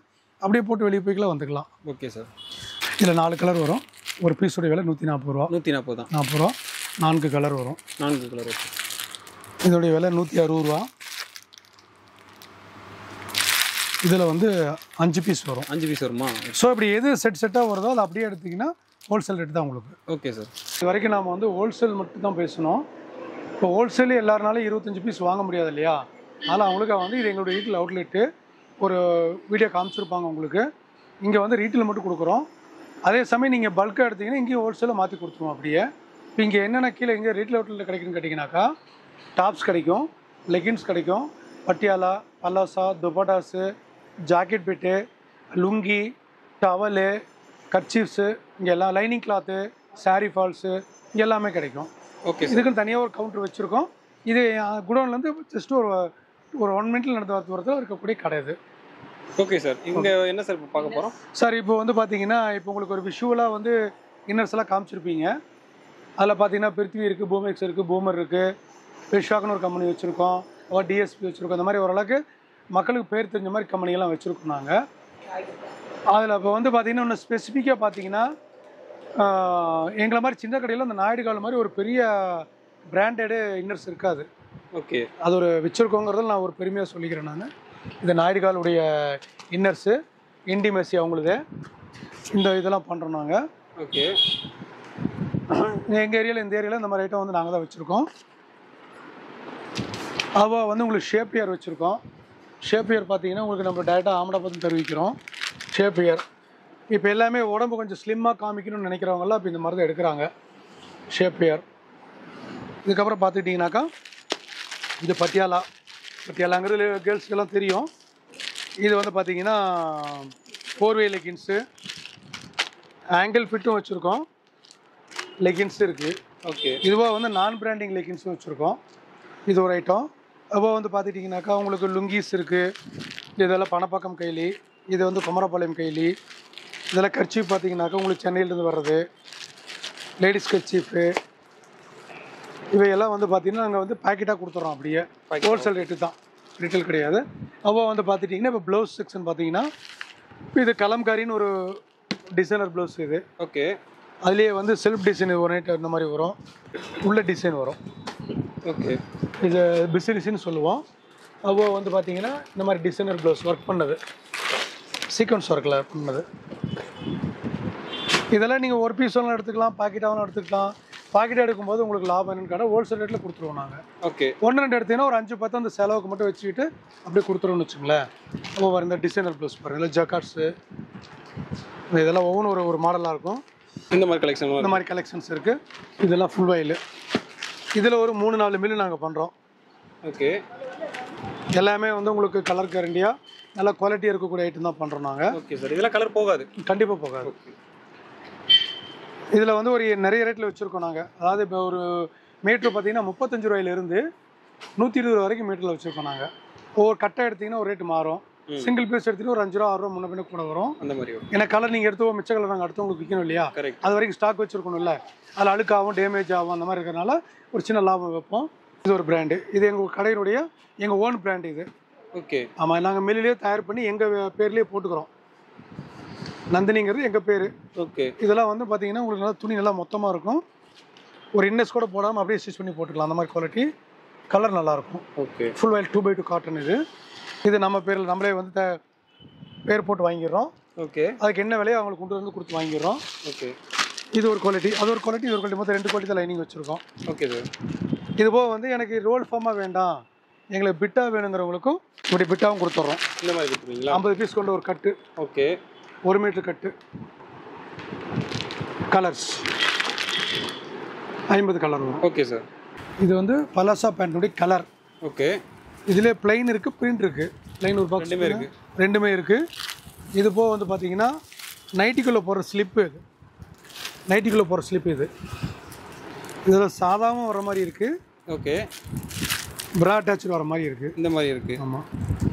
அப்படியே போட்டு வெளியே போய்க்கலாம் வந்துக்கலாம். Okay sir. இதில் 4 கலர் வரும். ஒரு பீஸோடைய விலை 140 ரூபா. 140 தான். 40 ரூபா. 4 கலர் வரும். 4 கலர். இதோடைய விலை 160 ரூபா. இதில் வந்து 5 பீஸ் வரும். 5 பீஸ் வருமா? ஸோ இப்படி எது செட்டாக வருதோ அது அப்படியே எடுத்திங்கன்னா ஹோல்சேல் ரேட் தான் உங்களுக்கு. Okay sir. இது வரைக்கும் நாம் வந்து ஹோல்சேல் மட்டும் தான் பேசணும். இப்போ ஹோல்சேலே எல்லாருனாலும் 25 பீஸ் வாங்க முடியாது இல்லையா? அதனால் அவங்களுக்கு வந்து இது எங்களுடைய ரீட்டில் அவுட்லெட்டு ஒரு வீடியோ காமிச்சிருப்பாங்க உங்களுக்கு. இங்கே வந்து ரீட்டில் மட்டும் கொடுக்குறோம். அதே சமயம் நீங்கள் பல்காக எடுத்திங்கன்னா இங்கேயும் ஹோல்சேலில் மாற்றி கொடுத்துருவோம் அப்படியே. இப்போ இங்கே என்னென்ன கீழே எங்கே ரீட்டில் அவுட்லெட்டில் கிடைக்குன்னு கேட்டிங்கனாக்கா டாப்ஸ் கிடைக்கும், லெகின்ஸ் கிடைக்கும், patiala, palazzo, dupattas, jacket bit, lungi, towel, kerchiefs, இங்கே எல்லாம் லைனிங் கிளாத்து, சாரீ ஃபால்ஸு இங்கே எல்லாமே கிடைக்கும். ஓகே. இதுக்குன்னு தனியாக ஒரு கவுண்டர் வச்சுருக்கோம். இது குடோன்லேருந்து ஜஸ்ட் ஒரு 1 மினிட்ல நடந்து வரத்தில் இருக்கக்கூடிய கடை இது. Okay sir. இங்கே என்ன சார் இப்போ பார்க்க போகிறோம்? சார் இப்போ வந்து பார்த்தீங்கன்னா இப்போ உங்களுக்கு ஒரு விஷுவலாக வந்து இன்னர்ஸ் எல்லாம் காமிச்சிருப்பீங்க. அதில் பார்த்தீங்கன்னா பிருத்வி இருக்குது, பூமெக்ஸ் இருக்குது, பூமர் இருக்குது, பெஷாக்னு ஒரு கம்பெனி வச்சுருக்கோம், அப்புறம் டிஎஸ்பி வச்சுருக்கோம். அந்த மாதிரி ஓரளவுக்கு மக்களுக்கு பேர் தெரிஞ்ச மாதிரி கம்பெனியெல்லாம் வச்சுருக்கோம் நாங்கள். அதில் இப்போ வந்து பார்த்தீங்கன்னா இன்னும் ஸ்பெசிஃபிக்காக பார்த்தீங்கன்னா எங்களை மாதிரி சின்ன கடையில் அந்த நாயுடு கால் மாதிரி ஒரு பெரிய பிராண்டடு இன்னர்ஸ் இருக்காது. ஓகே. அது ஒரு வச்சுருக்கோங்கிறதில் நான் ஒரு பெருமையாக சொல்லிக்கிறேன். நான் இந்த நாயுடு காலுடைய இன்னர்ஸு இன்டிமெசி அவங்களுது இந்த இதெல்லாம் பண்ணுறோம் நாங்கள். ஓகே. எங்கள் ஏரியாவில் இந்த ஏரியாவில் இந்த மாதிரி ஐட்டம் வந்து நாங்கள் தான் வச்சுருக்கோம். அவள் வந்து உங்களுக்கு ஷேப் இயர் வச்சுருக்கோம். ஷேப் இயர் பார்த்தீங்கன்னா உங்களுக்கு நம்ம டேரெக்டாக ஆமடை பார்த்து தெரிவிக்கிறோம். ஷேப் இயர் இப்போ எல்லாமே உடம்பு கொஞ்சம் ஸ்லிம்மாக காமிக்கணும்னு நினைக்கிறவங்களாம் இப்போ இந்த மாதிரி தான் எடுக்கிறாங்க ஷேப் இயர். இதுக்கப்புறம் பார்த்துக்கிட்டிங்கனாக்கா இது பட்டியாலாங்கிறது கேர்ள்ஸ்க்கெல்லாம் தெரியும். இது வந்து பார்த்தீங்கன்னா 4-வே லெகின்ஸு, ஆங்கிள் ஃபிட்டும் வச்சுருக்கோம், லெகின்ஸ் இருக்குது. ஓகே. இதுவாக வந்து நான் பிராண்டிங் லெகின்ஸும் வச்சுருக்கோம். இது ஒரு ஐட்டம். அப்போ வந்து பார்த்துட்டிங்கனாக்கா உங்களுக்கு லுங்கீஸ் இருக்குது. இதெல்லாம் பணப்பாக்கம் கைலி, இது வந்து குமரபாளையம் கைலி. இதெல்லாம் கர்ச்சீஃப் பார்த்தீங்கன்னாக்கா உங்களுக்கு சென்னையிலேருந்து வர்றது லேடிஸ் கர்ச்சீஃபு. இவையெல்லாம் வந்து பார்த்திங்கன்னா நாங்கள் வந்து பேக்கெட்டாக கொடுத்துட்றோம். அப்படியே ஹோல்சேல் ரேட்டு தான், ரீட்டெயில் கிடையாது. அப்போ வந்து பார்த்துட்டிங்கன்னா இப்போ ப்ளவுஸ் செக்ஷன் பார்த்தீங்கன்னா இது கலம்காரின்னு ஒரு டிசைனர் ப்ளவுஸ் இது. ஓகே. அதுலேயே வந்து செல்ஃப் டிசைன் ஒரு நைட் இந்த மாதிரி வரும், உள்ள டிசைன் வரும். ஓகே. இது பிசினிஸ்ன்னு சொல்லுவோம். அப்போ வந்து பார்த்தீங்கன்னா இந்த மாதிரி டிசைனர் ப்ளவுஸ் ஒர்க் பண்ணது, சீக்வன்ஸ் ஒர்க்கில் பண்ணது. இதெல்லாம் நீங்கள் ஒரு பீஸ் வேணாலும் எடுத்துக்கலாம், பாக்கெட்டாகவும் எடுத்துக்கலாம். பாக்கெட்டாக எடுக்கும்போது உங்களுக்கு லாபம் என்னன்னு கேட்டால் ஹோல்சேல் ரேட்டில் கொடுத்துருவோம் நாங்கள். ஓகே. 1-2 எடுத்தீங்கன்னா ஒரு 5-10 அந்த செலவுக்கு மட்டும் வச்சுக்கிட்டு அப்படியே கொடுத்துருவோம்னு வச்சுங்களேன். அப்போ வர இந்த டிசைனர் ப்ளவுஸ் பாருங்கள், இல்லை ஜக்கார்ட்ஸு, இதெல்லாம் ஒவ்வொன்றும் ஒரு மாடலாக இருக்கும். இந்த மாதிரி கலெக்ஷன், இந்த மாதிரி கலெக்ஷன்ஸ் இருக்குது. இதெல்லாம் ஃபுல் வயலு. இதில் ஒரு 3-4 மில்லு நாங்கள் பண்ணுறோம். ஓகே. எல்லாமே வந்து உங்களுக்கு கலர் கேரண்டியாக நல்லா குவாலிட்டியாக இருக்கக்கூடிய ஐட்டம் தான் பண்ணுறோம் நாங்கள். Okay sir. இதெல்லாம் கலர் போகாது? கண்டிப்பாக போகாது. இதில் வந்து ஒரு நிறைய ரேட்டில் வச்சுருக்கோம் நாங்கள். அதாவது இப்போ ஒரு மீட்ரு பார்த்தீங்கன்னா 35 ரூபாயிலிருந்து 120 ரூபா வரைக்கும் மீட்டரில் வச்சுருக்கோம் நாங்கள். ஒவ்வொரு கட்டை எடுத்திங்கன்னா ஒரு ரேட்டு மாறும். சிங்கிள் பீஸ் எடுத்திங்கன்னா ஒரு 5 ரூபா 6 ரூபா முன்ன பின்ன கூட வரும். அந்த மாதிரி. ஏன்னா கலர் நீங்கள் எடுத்து மிச்ச கலர் நாங்கள் அடுத்தவங்களுக்கு விற்கணும் இல்லையா? அது வரைக்கும் ஸ்டாக் வச்சுருக்கணும்ல. அதில் அழுக்காகும், டேமேஜ் ஆகும், அந்த மாதிரி இருக்கிறனால ஒரு சின்ன லாபம் வைப்போம். இது ஒரு பிராண்டு. இது எங்கள் கடையினுடைய எங்கள் ஓன் பிராண்டு இது. ஓகே. ஆமாம், நாங்கள் மில்லிலே தயார் பண்ணி எங்கள் பேர்லேயே போட்டுக்கிறோம். நந்தினிங்கிறது எங்கள் பேர். ஓகே. இதெல்லாம் வந்து பார்த்தீங்கன்னா உங்களுக்கு நல்லா துணி நல்லா மொத்தமாக இருக்கும். ஒரு இன்னஸ் கூட போடாமல் அப்படியே ஸ்டிச் பண்ணி போட்டுக்கலாம். அந்த மாதிரி குவாலிட்டி, கலர் நல்லாயிருக்கும். Okay. Full oil 2x2 cotton இது. இது நம்ம பேரில் நம்மளே வந்து பேர் போட்டு வாங்கிடுறோம். ஓகே. அதுக்கு என்ன விலையோ அவங்களுக்கு கொண்டு வந்து கொடுத்து வாங்கிடுறோம். ஓகே. இது ஒரு குவாலிட்டி, அது ஒரு குவாலிட்டி, இது ஒரு குவாலிட்டி, மொத்தம் 2 குவாலிட்டி தான் லைனிங் வச்சுருக்கோம். Okay sir. இது போக வந்து எனக்கு ரோல் ஃபார்மாக வேண்டாம், எங்களுக்கு பிட்டா வேணுங்கிறவங்களுக்கும் இப்படி பிட்டாவும் கொடுத்துட்றோம். இந்த மாதிரி கொடுத்துருவீங்களா? 50 பீஸ் கொண்ட ஒரு கட்டு. ஓகே. 1 மீட்டர் கட்டு. கலர்ஸ் 50 கலர் வரும். Okay sir. இது வந்து பலாசா பேண்ட்டுடைய கலர். ஓகே. இதில் பிளைன் இருக்குது, பிரிண்ட் இருக்குது. பிளைன் ஒரு பாக்ஸ் ரெண்டுமே இருக்குது. இது போக வந்து பார்த்தீங்கன்னா நைட்டிக்குள்ளே போகிற ஸ்லிப்பு, இது நைட்டிக்குள்ளே போகிற ஸ்லிப். இது இதில் சாதாவும் வர மாதிரி இருக்குது. ஓகே. ப்ரா அட்டாச்சு வர மாதிரி இருக்குது. இந்த மாதிரி இருக்குது. ஆமாம்,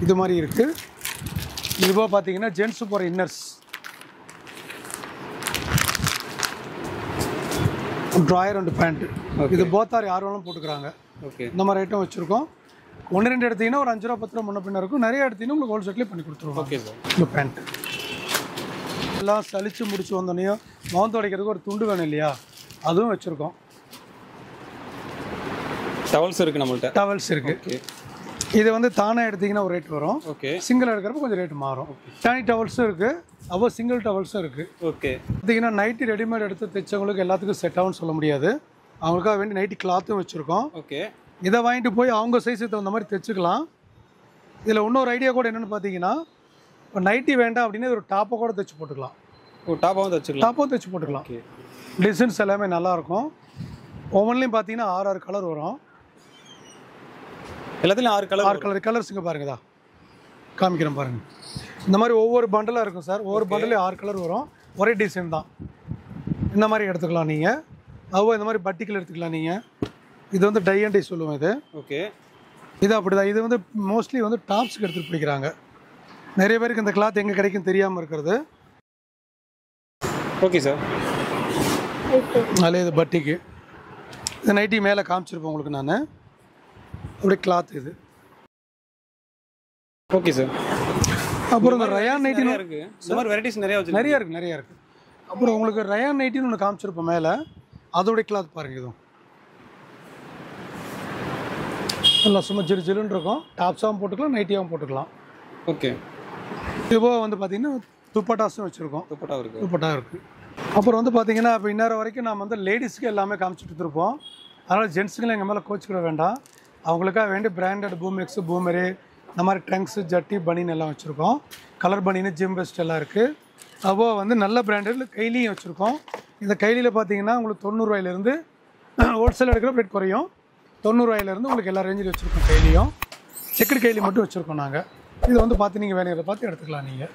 இது மாதிரி இருக்குது. இது போக பார்த்தீங்கன்னா ஜென்ஸு போகிற இன்னர்ஸ், ட்ராயர் அண்ட் பேண்ட்டு. இது போத்தார் யார் வேணாலும் போட்டுக்கிறாங்க. ஓகே. இந்த மாதிரி ஐட்டம் வச்சுருக்கோம். 1-2 எடுத்தீங்கன்னா ஒரு 5 ரூபா 10 ரூபா முன்ன பின்ன இருக்கும். நிறைய எடுத்தீங்கன்னா உங்களுக்கு ஹோல்சேட்லேயே பண்ணி கொடுத்துருவோம். Okay sir. இந்த பேண்ட்டு எல்லாம் சலிச்சு முடிச்சு வந்தோடனையும் மௌந்து உடைக்கிறதுக்கு ஒரு துண்டு வேணும் இல்லையா, அதுவும் வச்சுருக்கோம். டவல்ஸ் இருக்குது நம்மள்ட்ட. டவல்ஸ் இருக்குது. இது வந்து தானாக எடுத்திங்கன்னா ஒரு ரேட் வரும். ஓகே. சிங்கிள் எடுக்கிறப்ப கொஞ்சம் ரேட் மாறும். தனி டவல்ஸும் இருக்குது, அப்போ சிங்கிள் டவல்ஸும் இருக்குது. ஓகே. பார்த்தீங்கன்னா நைட்டி ரெடிமேட் எடுத்து தைச்சவங்களுக்கு எல்லாத்துக்கும் செட் ஆகும்னு சொல்ல முடியாது. அவங்களுக்காக வேண்டி நைட்டி கிளாத்தும் வச்சுருக்கோம். ஓகே. இதை வாங்கிட்டு போய் அவங்க சைஸுக்கு தகுந்த மாதிரி தைச்சிக்கலாம். இதில் இன்னொரு ஐடியா கூட என்னென்னு பார்த்தீங்கன்னா, இப்போ நைட்டி வேண்டாம் அப்படின்னா ஒரு டாப்பை கூட தைச்சி போட்டுக்கலாம். டாப்பாகவும் தைச்சிக்கலாம். டாப்பும் தைச்சி போட்டுக்கலாம். டிசைன்ஸ் எல்லாமே நல்லாயிருக்கும். ஒவ்வொன்றிலையும் பார்த்தீங்கன்னா 6 கலர் வரும். எல்லாத்துலையும் 6 கலர்ஸ் இங்கே பாருங்கதா காமிக்கிறேன் பாருங்கள். இந்த மாதிரி ஒவ்வொரு பண்டலாக இருக்கும் சார். ஒவ்வொரு பண்டலையும் 6 கலர் வரும். ஒரே டிசைன் தான். இந்த மாதிரி எடுத்துக்கலாம் நீங்கள். அதுவும் இந்த மாதிரி பட்டிக்கல் எடுத்துக்கலாம் நீங்கள். இது வந்து டை அண்ட் டை சொல்லுவோம் இது. ஓகே. இது அப்படி தான். இது வந்து மோஸ்ட்லி வந்து டாப்ஸுக்கு எடுத்துகிட்டு பிடிக்கிறாங்க. நிறைய பேருக்கு இந்த கிளாத் எங்கே கிடைக்கும் தெரியாமல் இருக்கிறது. Okay sir. அதில் இது பட்டிக்கு. இது நைட்டி மேலே காமிச்சிருப்போம் உங்களுக்கு நான். அப்படியே கிளாத் இது. Okay sir. அப்புறம் இந்த ரயான் நைட்டின்னு இருக்குது. இந்த மாதிரி வெரைட்டிஸ் நிறையா இருக்குது. அப்புறம் உங்களுக்கு ரயான் நைட்டின்னு ஒன்று காமிச்சிருப்போம் மேலே. அதோடைய கிளாத் பாருங்கள். இதுவும் நல்லா சும்மா ஜில்லுன்னு இருக்கும். டாப்ஸாகவும் போட்டுக்கலாம், நைட்டியாகவும் போட்டுக்கலாம். ஓகே. இதுபோக வந்து பார்த்தீங்கன்னா துப்பட்டாஸும் வச்சுருக்கோம். துப்பட்டா இருக்குது. அப்புறம் வந்து பார்த்தீங்கன்னா இப்போ இந்நேரம் வரைக்கும் நாம் வந்து லேடிஸ்க்கு எல்லாமே காமிச்சிட்டு இருப்போம். அதனால் ஜென்ஸுங்களும் எங்கள் மேலே கோச்சிக்கிட வேண்டாம். அவங்களுக்காக வேண்டி பிராண்டட் பூமெக்ஸு, பூமரு, இந்த மாதிரி ட்ரங்க்ஸு, ஜட்டி, பனின் எல்லாம் வச்சுருக்கோம். கலர் பனின்னு, ஜிம் பெஸ்ட் எல்லாம் இருக்குது. அப்போது வந்து நல்ல பிராண்டட் கைலியும் வச்சுருக்கோம். இந்த கைலியில் பார்த்தீங்கன்னா உங்களுக்கு 90 ரூபாயிலேருந்து ஹோல்சேல் எடுக்கிற ரேட் குறையும். 90 ரூபாயிலேருந்து உங்களுக்கு எல்லா ரேஞ்சிலும் வச்சுருக்கோம். கைலியும் செக்குடு கைலி மட்டும் வச்சுருக்கோம் நாங்கள். இது வந்து பார்த்து நீங்கள் வேணுங்கிறத பார்த்து எடுத்துக்கலாம் நீங்கள்.